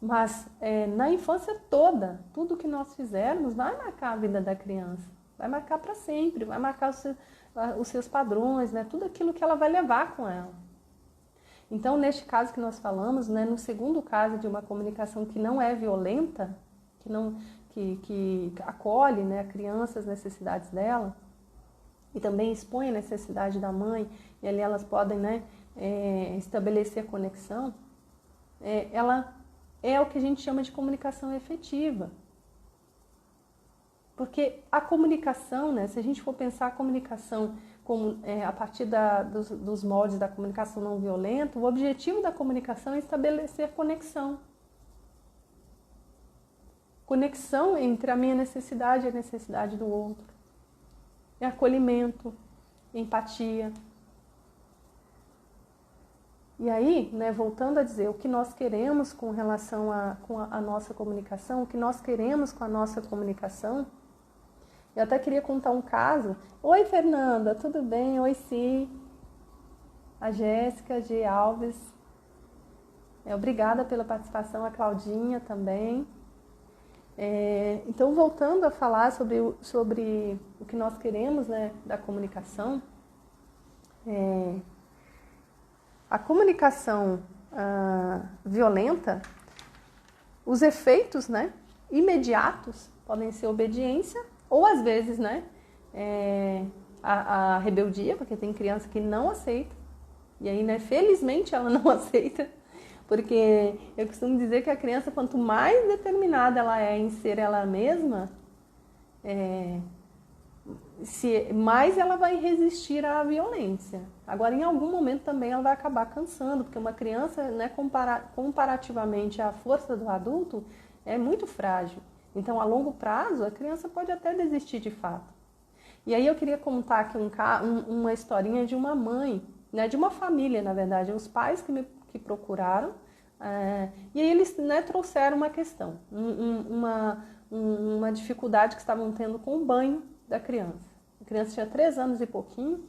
Mas na infância toda, tudo que nós fizermos vai marcar a vida da criança, vai marcar para sempre, vai marcar os seus padrões, né? Tudo aquilo que ela vai levar com ela. Então, neste caso que nós falamos, né, no segundo caso de uma comunicação que não é violenta, que acolhe, né, a criança, as necessidades dela, e também expõe a necessidade da mãe, e ali elas podem, né, estabelecer conexão, ela é o que a gente chama de comunicação efetiva. Porque a comunicação, né, se a gente for pensar a comunicação como, a partir dos moldes da comunicação não violenta, o objetivo da comunicação é estabelecer conexão. Conexão entre a minha necessidade e a necessidade do outro. É acolhimento, empatia. E aí, né, voltando a dizer, o que nós queremos com relação com a nossa comunicação, o que nós queremos com a nossa comunicação. Eu até queria contar um caso. Oi, Fernanda, tudo bem? Oi, sim. A Jéssica G. Alves. Obrigada pela participação, a Claudinha também. Então, voltando a falar sobre o que nós queremos, né, da comunicação, a comunicação violenta, os efeitos, né, imediatos podem ser obediência ou, às vezes, né, a rebeldia, porque tem criança que não aceita, e aí, né, felizmente ela não aceita, porque eu costumo dizer que a criança, quanto mais determinada ela é em ser ela mesma, mais ela vai resistir à violência. Agora, em algum momento também ela vai acabar cansando, porque uma criança, né, comparativamente à força do adulto, é muito frágil. Então, a longo prazo, a criança pode até desistir de fato. E aí eu queria contar aqui uma historinha de uma mãe, né, de uma família, na verdade, os pais que procuraram, e aí eles, né, trouxeram uma questão, uma dificuldade que estavam tendo com o banho da criança. A criança tinha 3 anos e pouquinho,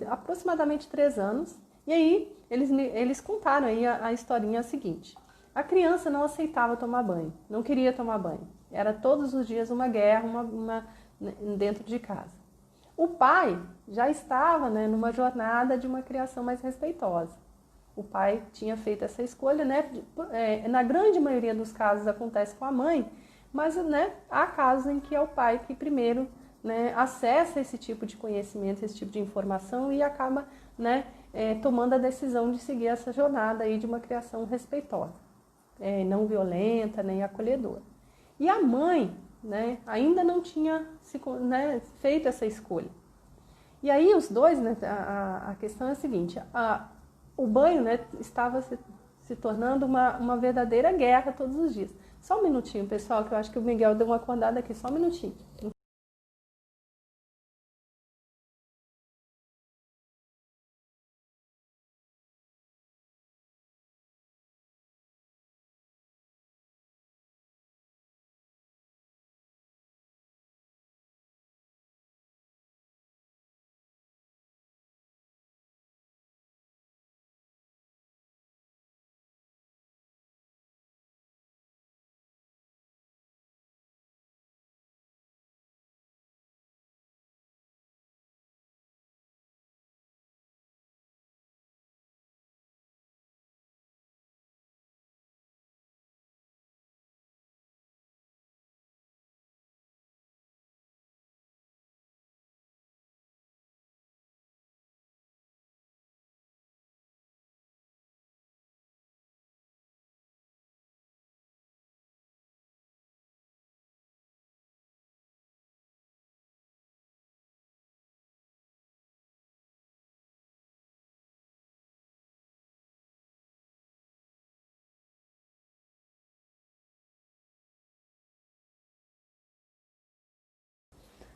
aproximadamente 3 anos, e aí eles contaram aí a historinha seguinte. A criança não aceitava tomar banho, não queria tomar banho. Era todos os dias uma guerra dentro de casa. O pai já estava, né, numa jornada de uma criação mais respeitosa. O pai tinha feito essa escolha, né? Na grande maioria dos casos acontece com a mãe, mas, né, há casos em que é o pai que primeiro, né, acessa esse tipo de conhecimento, esse tipo de informação e acaba, né, tomando a decisão de seguir essa jornada aí de uma criação respeitosa, não violenta, nem acolhedora. E a mãe, né, ainda não tinha feito essa escolha. E aí os dois, né, a questão é a seguinte, o banho, né, estava se tornando uma verdadeira guerra todos os dias. Só um minutinho, pessoal, que eu acho que o Miguel deu uma acordada aqui, só um minutinho.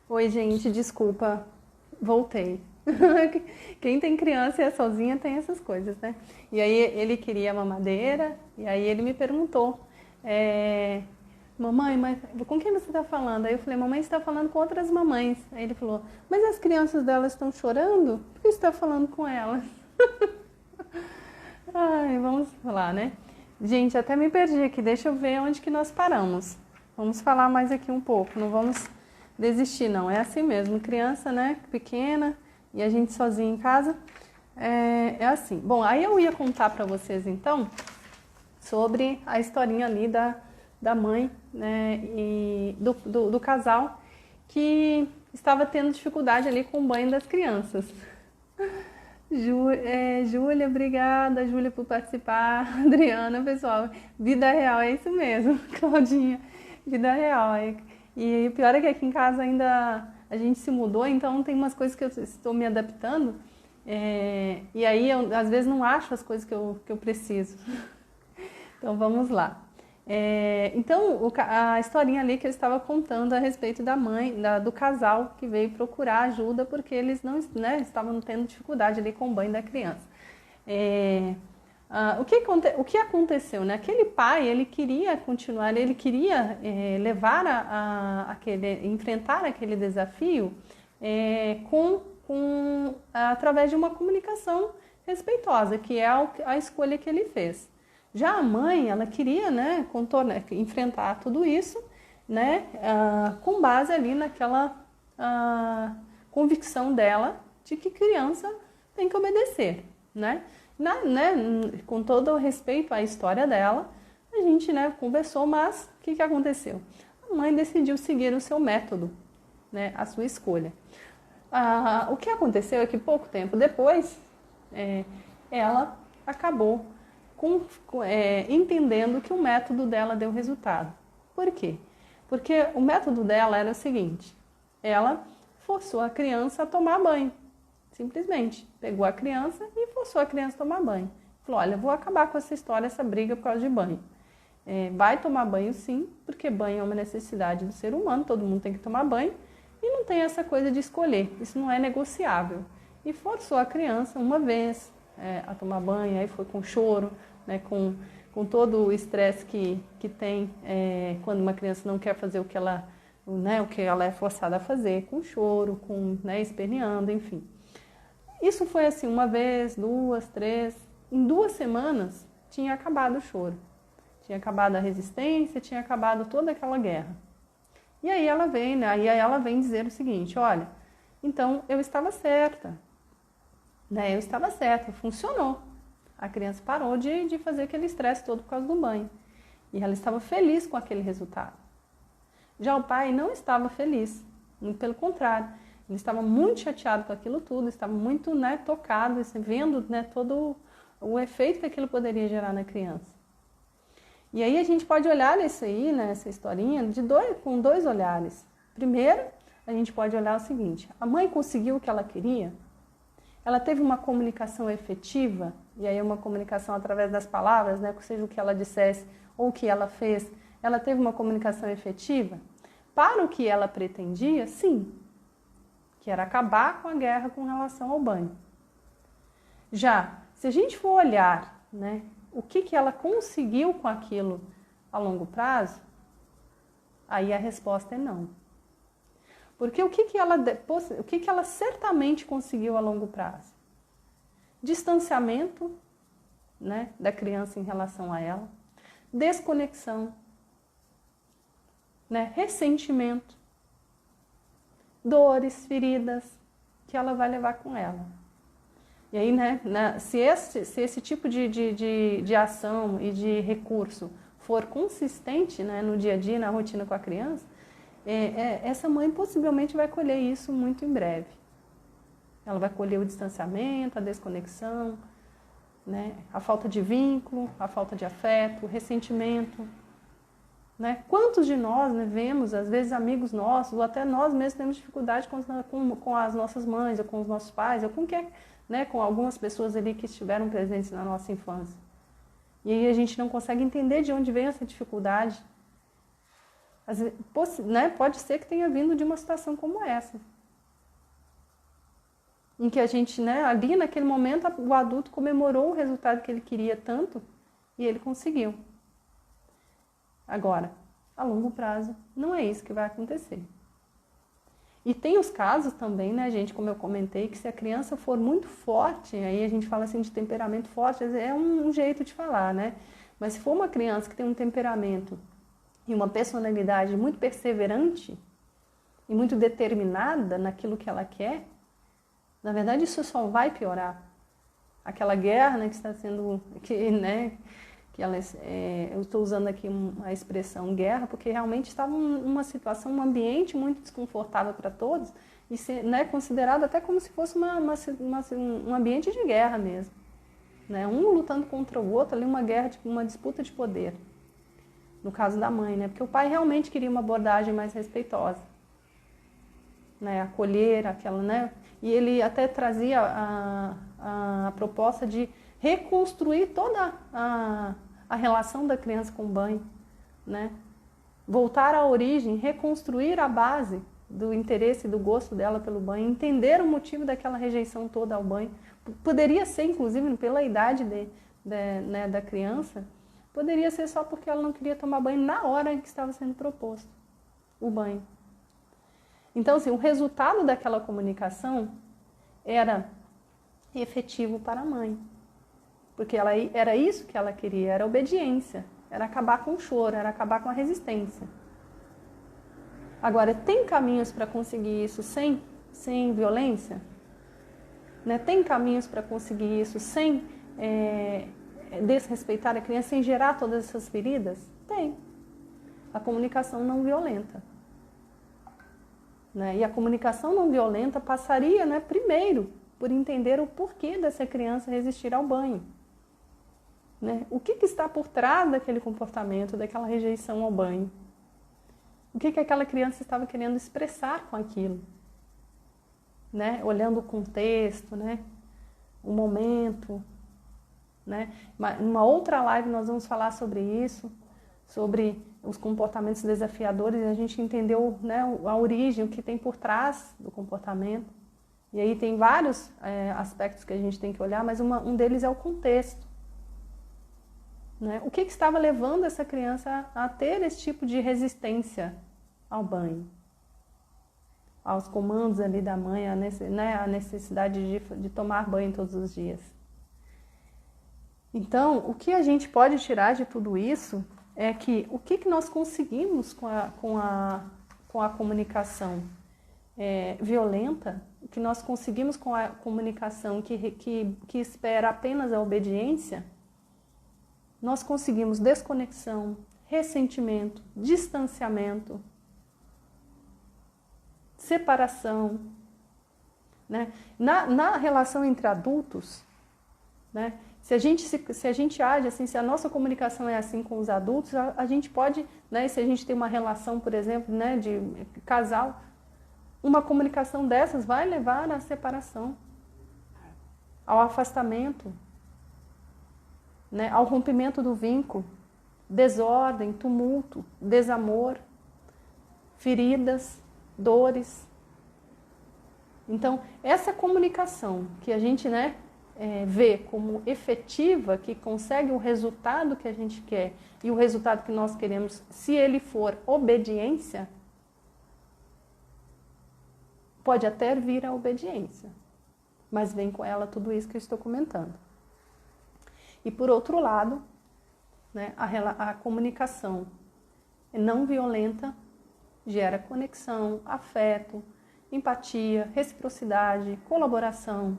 Oi, gente, desculpa, voltei. Quem tem criança e é sozinha tem essas coisas, né? E aí ele queria mamadeira, e aí ele me perguntou, mamãe, mas com quem você está falando? Aí eu falei, mamãe está falando com outras mamães. Aí ele falou, mas as crianças delas estão chorando? Por que você está falando com elas? Ai, vamos falar, né? Gente, até me perdi aqui, deixa eu ver onde que nós paramos. Vamos falar mais aqui um pouco, não vamos desistir não, é assim mesmo, criança, né, pequena, e a gente sozinha em casa, é assim. Bom, aí eu ia contar para vocês então, sobre a historinha ali da mãe, né, e do casal que estava tendo dificuldade ali com o banho das crianças. Júlia, obrigada, Júlia, por participar. Adriana, pessoal, vida real, é isso mesmo, Claudinha, vida real. E o pior é que aqui em casa ainda a gente se mudou, então tem umas coisas que eu estou me adaptando, e aí eu às vezes não acho as coisas que eu preciso. Então vamos lá. Então a historinha ali que ele estava contando a respeito da mãe, do casal que veio procurar ajuda porque eles não, né, estavam tendo dificuldade ali com o banho da criança. O que aconteceu, né? Aquele pai, ele queria continuar, ele queria enfrentar aquele desafio através de uma comunicação respeitosa, que é a escolha que ele fez. Já a mãe, ela queria, né, enfrentar tudo isso, né, com base ali naquela convicção dela de que criança tem que obedecer, né? Com todo o respeito à história dela, a gente, né, conversou, mas o que aconteceu? A mãe decidiu seguir o seu método, né, a sua escolha. O que aconteceu é que pouco tempo depois, ela acabou entendendo que o método dela deu resultado. Por quê? Porque o método dela era o seguinte, ela forçou a criança a tomar banho, simplesmente. Pegou a criança e forçou a criança a tomar banho. Falou, olha, vou acabar com essa história, essa briga por causa de banho. Vai tomar banho sim, porque banho é uma necessidade do ser humano, todo mundo tem que tomar banho, e não tem essa coisa de escolher, isso não é negociável. E forçou a criança uma vez a tomar banho, aí foi com choro, né, com todo o estresse que tem quando uma criança não quer fazer o que ela é forçada a fazer, com choro, esperneando, enfim. Isso foi assim, uma vez, duas, três, em 2 semanas tinha acabado o choro, tinha acabado a resistência, tinha acabado toda aquela guerra. E aí ela vem, né, dizer o seguinte, olha, então eu estava certa, né, funcionou. A criança parou de fazer aquele estresse todo por causa do banho. E ela estava feliz com aquele resultado. Já o pai não estava feliz, muito pelo contrário. Ele estava muito chateado com aquilo tudo, estava muito, né, tocado, vendo, né, todo o efeito que aquilo poderia gerar na criança. E aí a gente pode olhar isso aí, né, essa historinha, com 2 olhares. Primeiro, a gente pode olhar o seguinte, a mãe conseguiu o que ela queria? Ela teve uma comunicação efetiva, e aí uma comunicação através das palavras, né, seja o que ela dissesse ou o que ela fez, ela teve uma comunicação efetiva? Para o que ela pretendia, sim, que era acabar com a guerra com relação ao banho. Já, se a gente for olhar, né, o que ela conseguiu com aquilo a longo prazo, aí a resposta é não. Porque o que ela certamente conseguiu a longo prazo? Distanciamento, né, da criança em relação a ela, desconexão, né, ressentimento, dores, feridas que ela vai levar com ela. E aí, né, se esse tipo de ação e de recurso for consistente, né, no dia a dia, na rotina com a criança, essa mãe possivelmente vai colher isso muito em breve. Ela vai colher o distanciamento, a desconexão, né, a falta de vínculo, a falta de afeto, o ressentimento. Né? Quantos de nós, né, vemos, às vezes, amigos nossos, ou até nós mesmos temos dificuldade com as nossas mães, ou com os nossos pais, ou com algumas pessoas ali que estiveram presentes na nossa infância. E aí a gente não consegue entender de onde vem essa dificuldade. Às vezes, né, pode ser que tenha vindo de uma situação como essa. em que a gente, né, ali naquele momento, o adulto comemorou o resultado que ele queria tanto e ele conseguiu. Agora, a longo prazo, não é isso que vai acontecer. E tem os casos também, né, gente, como eu comentei, que se a criança for muito forte, aí a gente fala assim de temperamento forte, é um jeito de falar, né? Mas se for uma criança que tem um temperamento e uma personalidade muito perseverante e muito determinada naquilo que ela quer, na verdade isso só vai piorar. Aquela guerra, né, que está sendo, eu estou usando aqui a expressão guerra, porque realmente estava uma situação, um ambiente muito desconfortável para todos, e né, considerado até como se fosse um ambiente de guerra mesmo. Né? Um lutando contra o outro, ali uma guerra, uma disputa de poder. No caso da mãe, né? Porque o pai realmente queria uma abordagem mais respeitosa. Né? Acolher aquela, né? E ele até trazia a proposta de reconstruir toda a relação da criança com o banho, né? Voltar à origem, reconstruir a base do interesse e do gosto dela pelo banho, entender o motivo daquela rejeição toda ao banho. Poderia ser, inclusive, pela idade né, da criança, poderia ser só porque ela não queria tomar banho na hora em que estava sendo proposto o banho. Então, assim, o resultado daquela comunicação era efetivo para a mãe. Porque era isso que ela queria, era obediência, era acabar com o choro, era acabar com a resistência. Agora, tem caminhos para conseguir isso sem violência? Né? Tem caminhos para conseguir isso sem desrespeitar a criança, sem gerar todas essas feridas? Tem. A comunicação não violenta. Né? E a comunicação não violenta passaria, né, primeiro por entender o porquê dessa criança resistir ao banho. Né? O que está por trás daquele comportamento, daquela rejeição ao banho? O que aquela criança estava querendo expressar com aquilo? Né? Olhando o contexto, né? O momento. Né? Numa outra live nós vamos falar sobre isso, sobre os comportamentos desafiadores, e a gente entendeu, né, a origem, o que tem por trás do comportamento. E aí tem vários aspectos que a gente tem que olhar, mas um deles é o contexto. Né? O que estava levando essa criança a ter esse tipo de resistência ao banho? Aos comandos ali da mãe, a necessidade de tomar banho todos os dias. Então, o que a gente pode tirar de tudo isso é que o que nós conseguimos com a comunicação violenta, o que nós conseguimos com a comunicação que espera apenas a obediência, nós conseguimos desconexão, ressentimento, distanciamento, separação. Né? Na relação entre adultos, né? Se a gente age assim, se a nossa comunicação é assim com os adultos, a gente pode, né, se a gente tem uma relação, por exemplo, né, de casal, uma comunicação dessas vai levar à separação, ao afastamento, né, ao rompimento do vínculo, desordem, tumulto, desamor, feridas, dores. Então, essa comunicação que a gente, né, vê como efetiva, que consegue o resultado que a gente quer e o resultado que nós queremos, se ele for obediência, pode até vir a obediência, mas vem com ela tudo isso que eu estou comentando. E por outro lado, né, a comunicação não violenta gera conexão, afeto, empatia, reciprocidade, colaboração.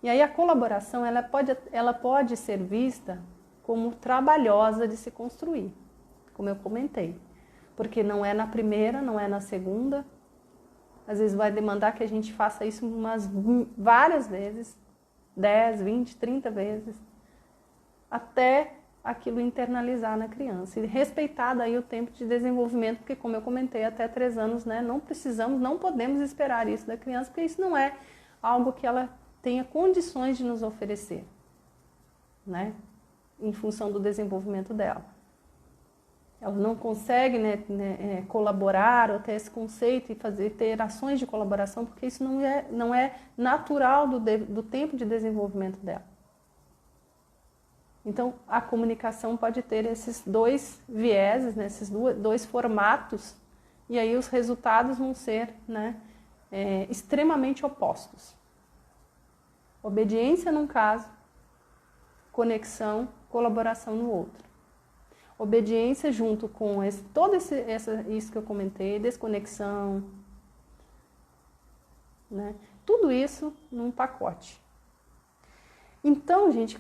E aí a colaboração ela pode ser vista como trabalhosa de se construir, como eu comentei. Porque não é na primeira, não é na segunda. Às vezes vai demandar que a gente faça isso várias vezes, 10, 20, 30 vezes, até aquilo internalizar na criança. E respeitar daí o tempo de desenvolvimento, porque como eu comentei, até 3 anos, né, não podemos esperar isso da criança, porque isso não é algo que ela tenha condições de nos oferecer, né? Em função do desenvolvimento dela. ela não consegue, colaborar ou ter esse conceito e ter ações de colaboração, porque isso não é natural do tempo de desenvolvimento dela. Então, a comunicação pode ter esses dois vieses, né, esses dois formatos, e aí os resultados vão ser, extremamente opostos. Obediência num caso, conexão, colaboração no outro. Obediência junto com isso que eu comentei, desconexão, né? Tudo isso num pacote. Então, gente,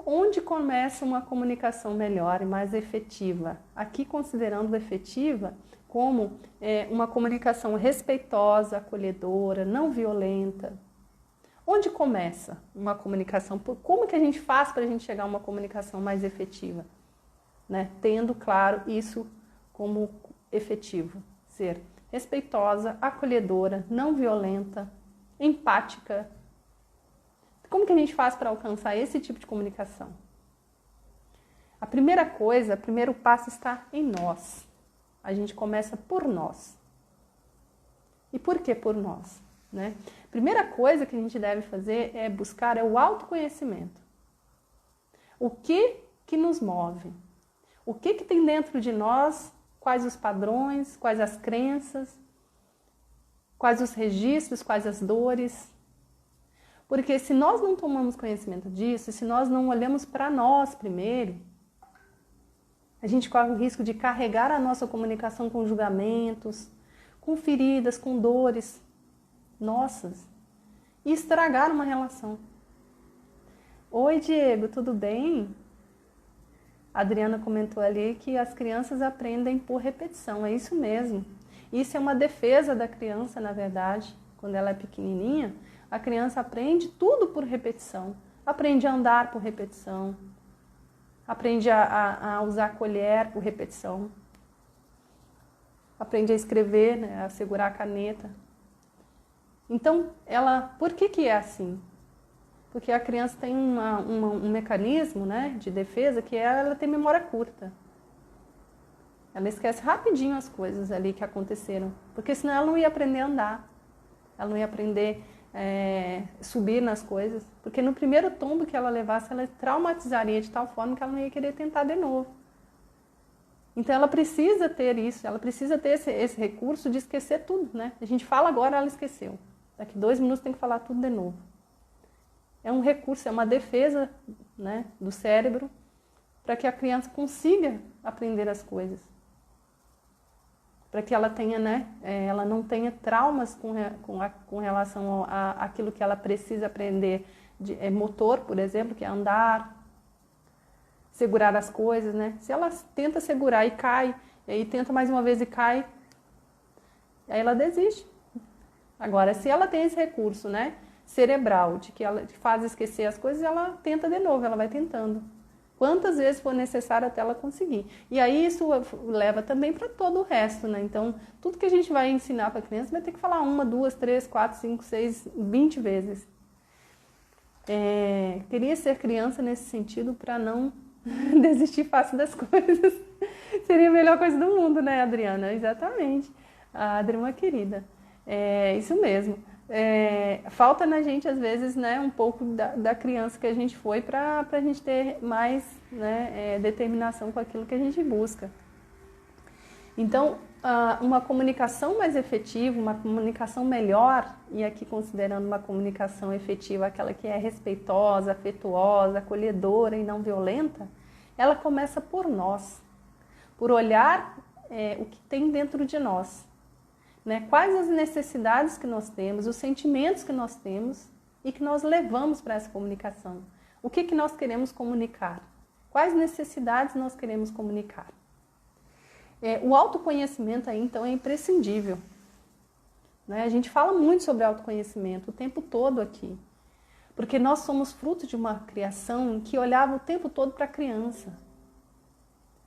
onde começa uma comunicação melhor e mais efetiva? Aqui considerando efetiva como uma comunicação respeitosa, acolhedora, não violenta. Onde começa uma comunicação? Como que a gente faz para a gente chegar a uma comunicação mais efetiva? Né? Tendo claro isso como efetivo, ser respeitosa, acolhedora, não violenta, empática. Como que a gente faz para alcançar esse tipo de comunicação? A primeira coisa, o primeiro passo está em nós. A gente começa por nós. E por que por nós? Né? Primeira coisa que a gente deve fazer é buscar o autoconhecimento. O que nos move? O que tem dentro de nós? Quais os padrões? Quais as crenças? Quais os registros? Quais as dores? Porque se nós não tomamos conhecimento disso, se nós não olhamos para nós primeiro, a gente corre o risco de carregar a nossa comunicação com julgamentos, com feridas, com dores nossas e estragar uma relação. Oi, Diego, tudo bem? A Adriana comentou ali que as crianças aprendem por repetição, é isso mesmo. Isso é uma defesa da criança, na verdade, quando ela é pequenininha, a criança aprende tudo por repetição. Aprende a andar por repetição, aprende a usar colher por repetição, aprende a escrever, né, a segurar a caneta. Então, por que é assim? Porque a criança tem um mecanismo, né, de defesa que ela tem memória curta. Ela esquece rapidinho as coisas ali que aconteceram, porque senão ela não ia aprender a andar, ela não ia aprender subir nas coisas, porque no primeiro tombo que ela levasse, ela traumatizaria de tal forma que ela não ia querer tentar de novo. Então ela precisa ter isso, ela precisa ter esse recurso de esquecer tudo, né? A gente fala agora, ela esqueceu. Daqui 2 minutos tem que falar tudo de novo. É um recurso, é uma defesa, né, do cérebro para que a criança consiga aprender as coisas. Para que ela tenha, ela não tenha traumas com relação àquilo que ela precisa aprender, motor, por exemplo, que é andar, segurar as coisas, né? Se ela tenta segurar e cai, e aí tenta mais uma vez e cai, aí ela desiste. Agora, se ela tem esse recurso, né, cerebral, de que ela faz esquecer as coisas, ela tenta de novo, ela vai tentando. Quantas vezes for necessário até ela conseguir. E aí isso leva também para todo o resto, né? Então, tudo que a gente vai ensinar para a criança vai ter que falar 1, 2, 3, 4, 5, 6, 20 vezes. Queria ser criança nesse sentido para não desistir fácil das coisas. Seria a melhor coisa do mundo, né, Adriana? Exatamente. A Adri é uma querida. É isso mesmo. Falta na gente, às vezes, né, um pouco da criança que a gente foi para a gente ter mais, né, determinação com aquilo que a gente busca. Então, uma comunicação mais efetiva, uma comunicação melhor, e aqui considerando uma comunicação efetiva, aquela que é respeitosa, afetuosa, acolhedora e não violenta, ela começa por nós, por olhar o que tem dentro de nós. Né? Quais as necessidades que nós temos, os sentimentos que nós temos e que nós levamos para essa comunicação. O que nós queremos comunicar? Quais necessidades nós queremos comunicar? O autoconhecimento aí, então, é imprescindível. Né? A gente fala muito sobre autoconhecimento o tempo todo aqui, porque nós somos fruto de uma criação que olhava o tempo todo para a criança.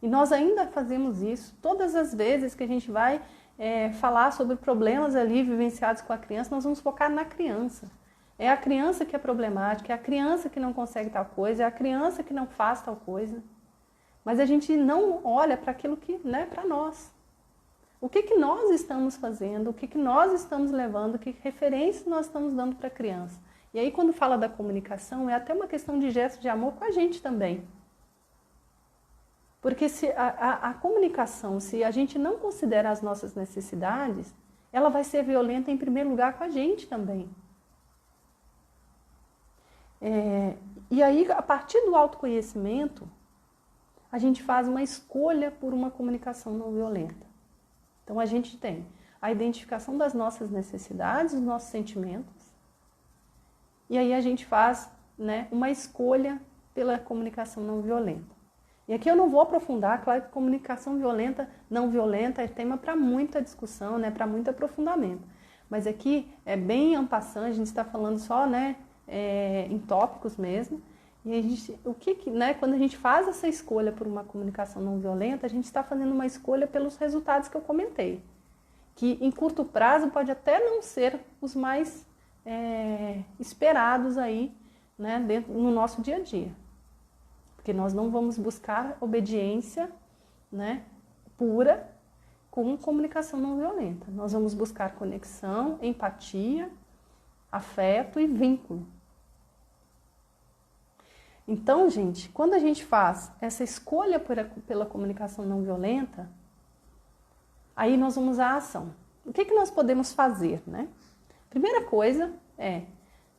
E nós ainda fazemos isso. Todas as vezes que a gente vai falar sobre problemas ali vivenciados com a criança, nós vamos focar na criança. É a criança que é problemática, é a criança que não consegue tal coisa, é a criança que não faz tal coisa. Mas a gente não olha para aquilo que, né, para nós. O que nós estamos fazendo, o que nós estamos levando, que referências nós estamos dando para a criança. E aí quando fala da comunicação, é até uma questão de gesto de amor com a gente também. Porque se a comunicação, se a gente não considera as nossas necessidades, ela vai ser violenta em primeiro lugar com a gente também. E aí, a partir do autoconhecimento, a gente faz uma escolha por uma comunicação não violenta. Então, a gente tem a identificação das nossas necessidades, dos nossos sentimentos, e aí a gente faz, né, uma escolha pela comunicação não violenta. E aqui eu não vou aprofundar, claro que comunicação violenta, não violenta, é tema para muita discussão, né, para muito aprofundamento. Mas aqui é bem en passant, a gente está falando só, né, em tópicos mesmo. E a gente, né, quando a gente faz essa escolha por uma comunicação não violenta, a gente está fazendo uma escolha pelos resultados que eu comentei. Que em curto prazo pode até não ser os mais esperados aí, né, no nosso dia a dia. Porque nós não vamos buscar obediência, né, pura com comunicação não violenta. Nós vamos buscar conexão, empatia, afeto e vínculo. Então, gente, quando a gente faz essa escolha pela comunicação não violenta, aí nós vamos à ação. O que nós podemos fazer, né? Primeira coisa é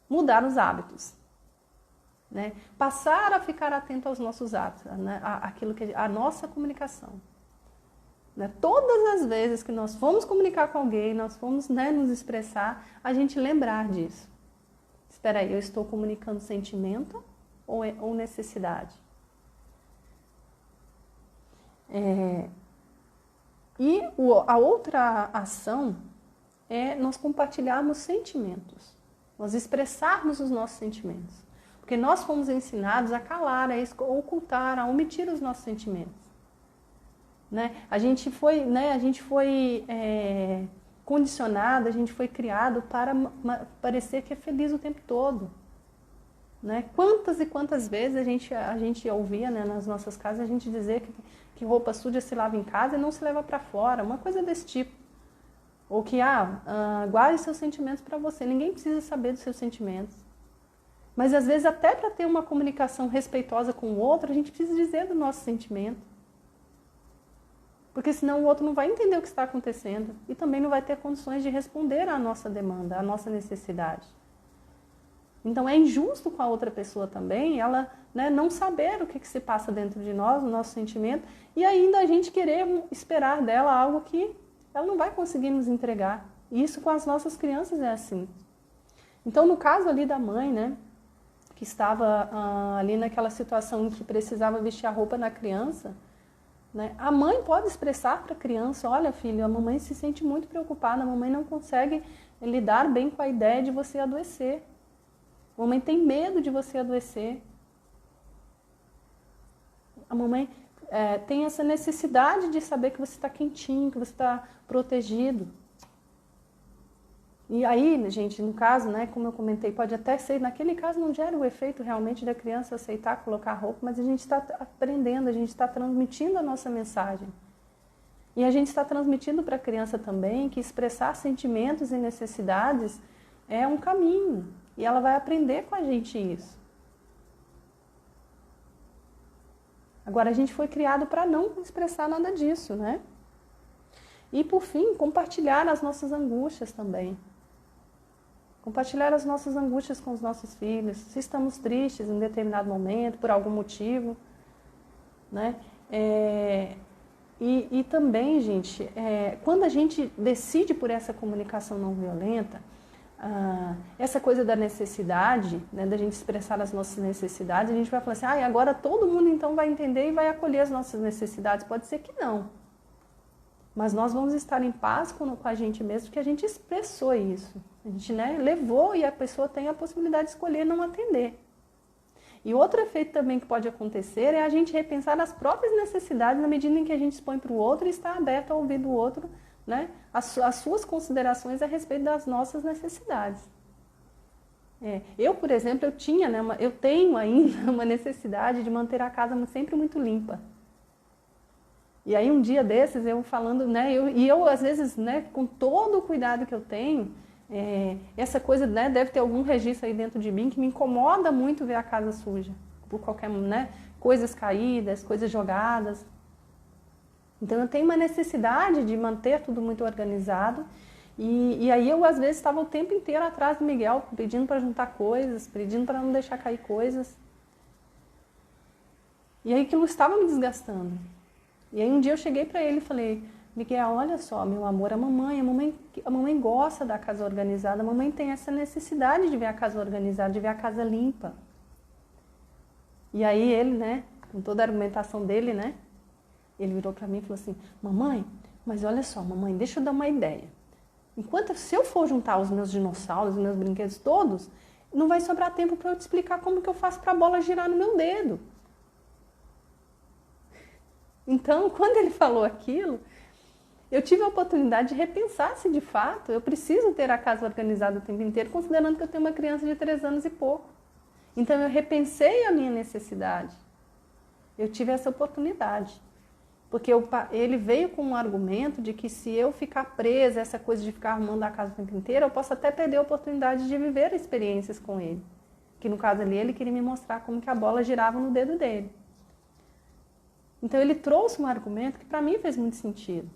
mudar os hábitos. Né? Passar a ficar atento aos nossos hábitos, né? A nossa comunicação. Né? Todas as vezes que nós fomos comunicar com alguém, nós fomos, né, nos expressar, a gente lembrar disso. Espera aí, eu estou comunicando sentimento ou necessidade? E a outra ação é nós compartilharmos sentimentos, nós expressarmos os nossos sentimentos. Porque nós fomos ensinados a calar, a ocultar, a omitir os nossos sentimentos. Né? A gente foi condicionado, a gente foi criado para parecer que é feliz o tempo todo. Né? Quantas e quantas vezes a gente ouvia, né, nas nossas casas a gente dizer que roupa suja se lava em casa e não se leva para fora, uma coisa desse tipo. Ou que, guarde seus sentimentos para você, ninguém precisa saber dos seus sentimentos. Mas às vezes até para ter uma comunicação respeitosa com o outro, a gente precisa dizer do nosso sentimento. Porque senão o outro não vai entender o que está acontecendo e também não vai ter condições de responder à nossa demanda, à nossa necessidade. Então é injusto com a outra pessoa também, ela, né, não saber o que se passa dentro de nós, o nosso sentimento, e ainda a gente querer esperar dela algo que ela não vai conseguir nos entregar. E isso com as nossas crianças é assim. Então no caso ali da mãe, né, que estava ali naquela situação em que precisava vestir a roupa na criança, né, a mãe pode expressar para a criança, olha filho, a mamãe se sente muito preocupada, a mamãe não consegue lidar bem com a ideia de você adoecer. A mamãe tem medo de você adoecer. A mamãe tem essa necessidade de saber que você está quentinho, que você está protegido. E aí, gente, no caso, né, como eu comentei, pode até ser, naquele caso não gera o efeito realmente da criança aceitar colocar roupa, mas a gente está aprendendo, a gente está transmitindo a nossa mensagem. E a gente está transmitindo para a criança também que expressar sentimentos e necessidades é um caminho. E ela vai aprender com a gente isso. Agora, a gente foi criado para não expressar nada disso, né? E, por fim, compartilhar as nossas angústias também. Compartilhar as nossas angústias com os nossos filhos. Se estamos tristes em determinado momento, por algum motivo, né? E também, gente, quando a gente decide por essa comunicação não violenta, essa coisa da necessidade, né, da gente expressar as nossas necessidades, a gente vai falar assim, agora todo mundo então vai entender e vai acolher as nossas necessidades. Pode ser que não. Mas nós vamos estar em paz com a gente mesmo, porque a gente expressou isso. A gente, né, levou e a pessoa tem a possibilidade de escolher não atender. E outro efeito também que pode acontecer é a gente repensar as próprias necessidades na medida em que a gente expõe para o outro e está aberto a ouvir do outro, né, as suas considerações a respeito das nossas necessidades. Eu, por exemplo, eu tenho ainda uma necessidade de manter a casa sempre muito limpa. E aí um dia desses eu falando, né, eu às vezes, né, com todo o cuidado que eu tenho, essa coisa, né, deve ter algum registro aí dentro de mim que me incomoda muito ver a casa suja, por qualquer, né, coisas caídas, coisas jogadas. Então eu tenho uma necessidade de manter tudo muito organizado e aí eu às vezes estava o tempo inteiro atrás do Miguel, pedindo para juntar coisas, pedindo para não deixar cair coisas. E aí aquilo estava me desgastando. E aí um dia eu cheguei para ele e falei, Miguel, olha só, meu amor, a mamãe gosta da casa organizada, a mamãe tem essa necessidade de ver a casa organizada, de ver a casa limpa. E aí ele, né, com toda a argumentação dele, né, ele virou para mim e falou assim, mamãe, mas olha só, mamãe, deixa eu dar uma ideia. Se eu for juntar os meus dinossauros, os meus brinquedos todos, não vai sobrar tempo para eu te explicar como que eu faço para a bola girar no meu dedo. Então, quando ele falou aquilo, eu tive a oportunidade de repensar se de fato eu preciso ter a casa organizada o tempo inteiro, considerando que eu tenho uma criança de 3 anos e pouco. Então, eu repensei a minha necessidade. Eu tive essa oportunidade. Porque ele veio com um argumento de que se eu ficar presa, essa coisa de ficar arrumando a casa o tempo inteiro, eu posso até perder a oportunidade de viver experiências com ele. Que no caso ali, ele queria me mostrar como que a bola girava no dedo dele. Então ele trouxe um argumento que para mim fez muito sentido.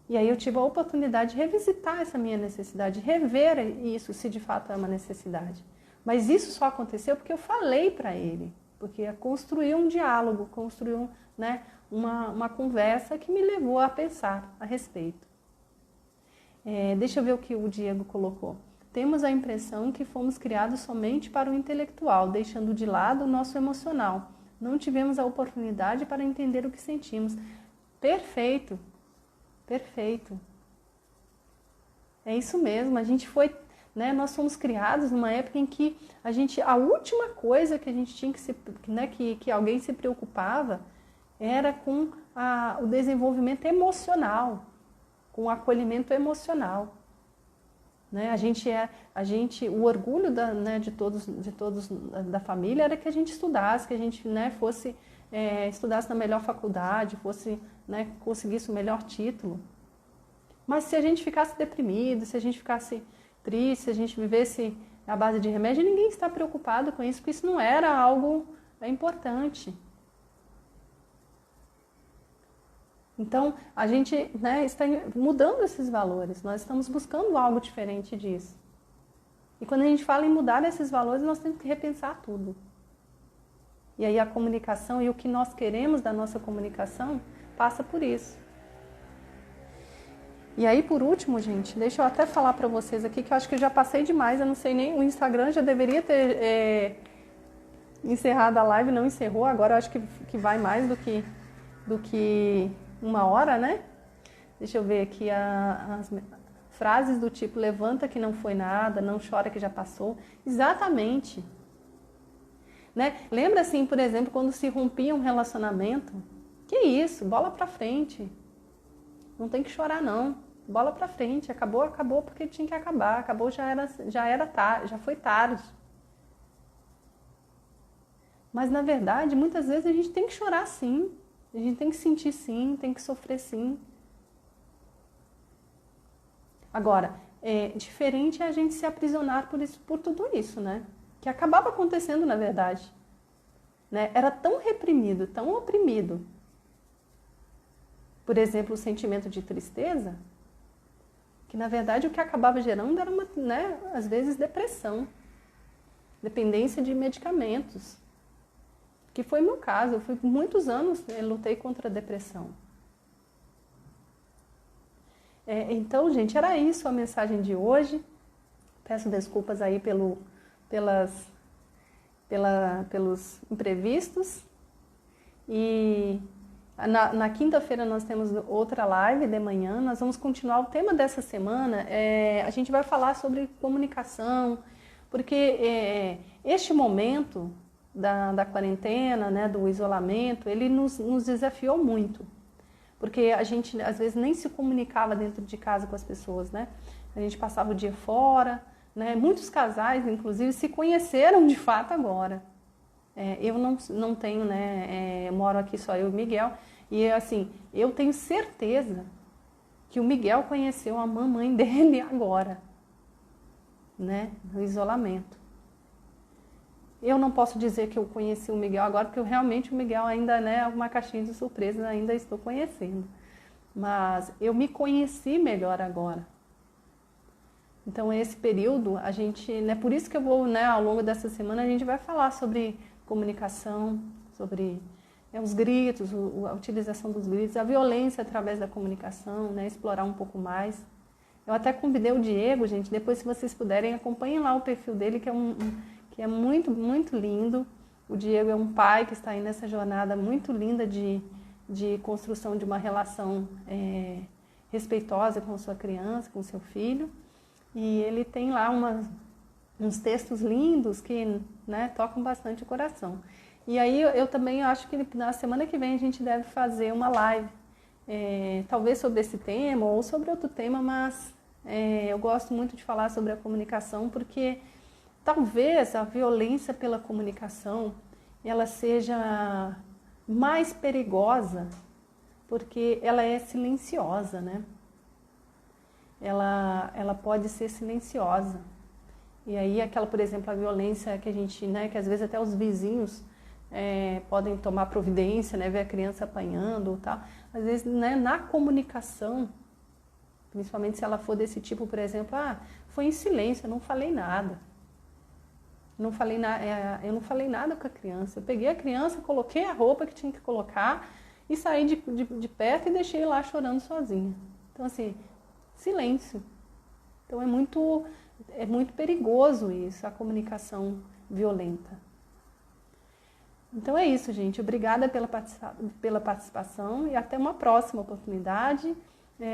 E aí eu tive a oportunidade de revisitar essa minha necessidade, rever isso, se de fato é uma necessidade. Mas isso só aconteceu porque eu falei para ele, porque construiu um diálogo, construiu, né, uma conversa que me levou a pensar a respeito. Deixa eu ver o que o Diego colocou. Temos a impressão que fomos criados somente para o intelectual, deixando de lado o nosso emocional. Não tivemos a oportunidade para entender o que sentimos. Perfeito, perfeito. É isso mesmo, a gente foi, né, nós fomos criados numa época em que a última coisa que a gente tinha que alguém se preocupava era com o desenvolvimento emocional, com o acolhimento emocional. Né? O orgulho de todos da família era que a gente estudasse, que a gente, né, estudasse na melhor faculdade, conseguisse o melhor título. Mas se a gente ficasse deprimido, se a gente ficasse triste, se a gente vivesse à base de remédio, ninguém está preocupado com isso, porque isso não era algo importante. Então, a gente, né, está mudando esses valores, nós estamos buscando algo diferente disso. E quando a gente fala em mudar esses valores, nós temos que repensar tudo. E aí a comunicação e o que nós queremos da nossa comunicação passa por isso. E aí, por último, gente, deixa eu até falar para vocês aqui, que eu acho que eu já passei demais, eu não sei nem, o Instagram já deveria ter encerrado a live, não encerrou, agora eu acho que vai mais do que 1 hora, né? Deixa eu ver aqui as frases do tipo, levanta que não foi nada, não chora que já passou. Exatamente. Né? Lembra assim, por exemplo, quando se rompia um relacionamento? Que isso, bola pra frente. Não tem que chorar não. Bola pra frente, acabou porque tinha que acabar. Acabou, já era tarde, já foi tarde. Mas na verdade, muitas vezes a gente tem que chorar sim. A gente tem que sentir sim, tem que sofrer sim. Agora, diferente é a gente se aprisionar por tudo isso, né? Que acabava acontecendo na verdade. Né? Era tão reprimido, tão oprimido. Por exemplo, o sentimento de tristeza, que na verdade o que acabava gerando era às vezes depressão, dependência de medicamentos. Que foi o meu caso, eu fui por muitos anos, lutei contra a depressão. Então, gente, era isso a mensagem de hoje. Peço desculpas aí pelos imprevistos. E na quinta-feira nós temos outra live de manhã, nós vamos continuar. O tema dessa semana, a gente vai falar sobre comunicação, porque este momento da quarentena, né, do isolamento, ele nos desafiou muito. Porque a gente, às vezes, nem se comunicava dentro de casa com as pessoas, né? A gente passava o dia fora, né? Muitos casais, inclusive, se conheceram de fato agora. Eu não tenho, né? Moro aqui só eu e o Miguel. E assim, eu tenho certeza que o Miguel conheceu a mamãe dele agora, né, no isolamento. Eu não posso dizer que eu conheci o Miguel agora, porque realmente o Miguel ainda, né, é uma caixinha de surpresas, ainda estou conhecendo. Mas eu me conheci melhor agora. Então, esse período, a gente, né, por isso que eu vou, né, ao longo dessa semana, a gente vai falar sobre comunicação, sobre os gritos, a utilização dos gritos, a violência através da comunicação, né, explorar um pouco mais. Eu até convidei o Diego, gente, depois se vocês puderem, acompanhem lá o perfil dele, que é muito, muito lindo. O Diego é um pai que está aí nessa jornada muito linda de construção de uma relação respeitosa com sua criança, com seu filho. E ele tem lá uns textos lindos que, né, tocam bastante o coração. E aí eu também acho que na semana que vem a gente deve fazer uma live, talvez sobre esse tema ou sobre outro tema, mas eu gosto muito de falar sobre a comunicação porque talvez a violência pela comunicação ela seja mais perigosa porque ela é silenciosa, né? Ela pode ser silenciosa. E aí por exemplo, a violência que a gente, né, que às vezes até os vizinhos podem tomar providência, né, ver a criança apanhando ou tal. Às vezes, né, na comunicação, principalmente se ela for desse tipo, por exemplo, foi em silêncio, eu não falei nada. Eu não falei nada com a criança. Eu peguei a criança, coloquei a roupa que tinha que colocar e saí de perto e deixei lá chorando sozinha. Então, assim, silêncio. Então, é muito perigoso isso, a comunicação violenta. Então é isso, gente. Obrigada pela participação e até uma próxima oportunidade.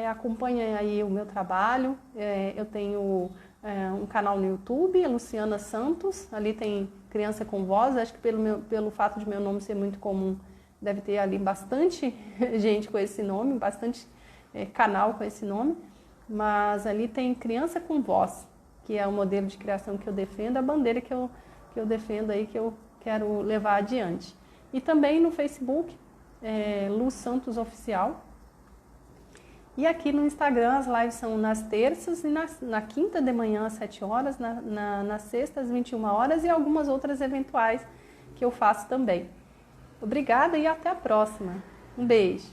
Acompanhem aí o meu trabalho. Eu tenho um canal no YouTube, Luciana Santos. Ali tem Criança com Voz. Acho que pelo fato de meu nome ser muito comum, deve ter ali bastante gente com esse nome, bastante canal com esse nome. Mas ali tem Criança com Voz, que é o modelo de criação que eu defendo, a bandeira que eu defendo aí, que eu quero levar adiante. E também no Facebook, Lu Santos Oficial. E aqui no Instagram as lives são nas terças e na quinta de manhã às 7 horas, na sexta às 21 horas e algumas outras eventuais que eu faço também. Obrigada e até a próxima. Um beijo.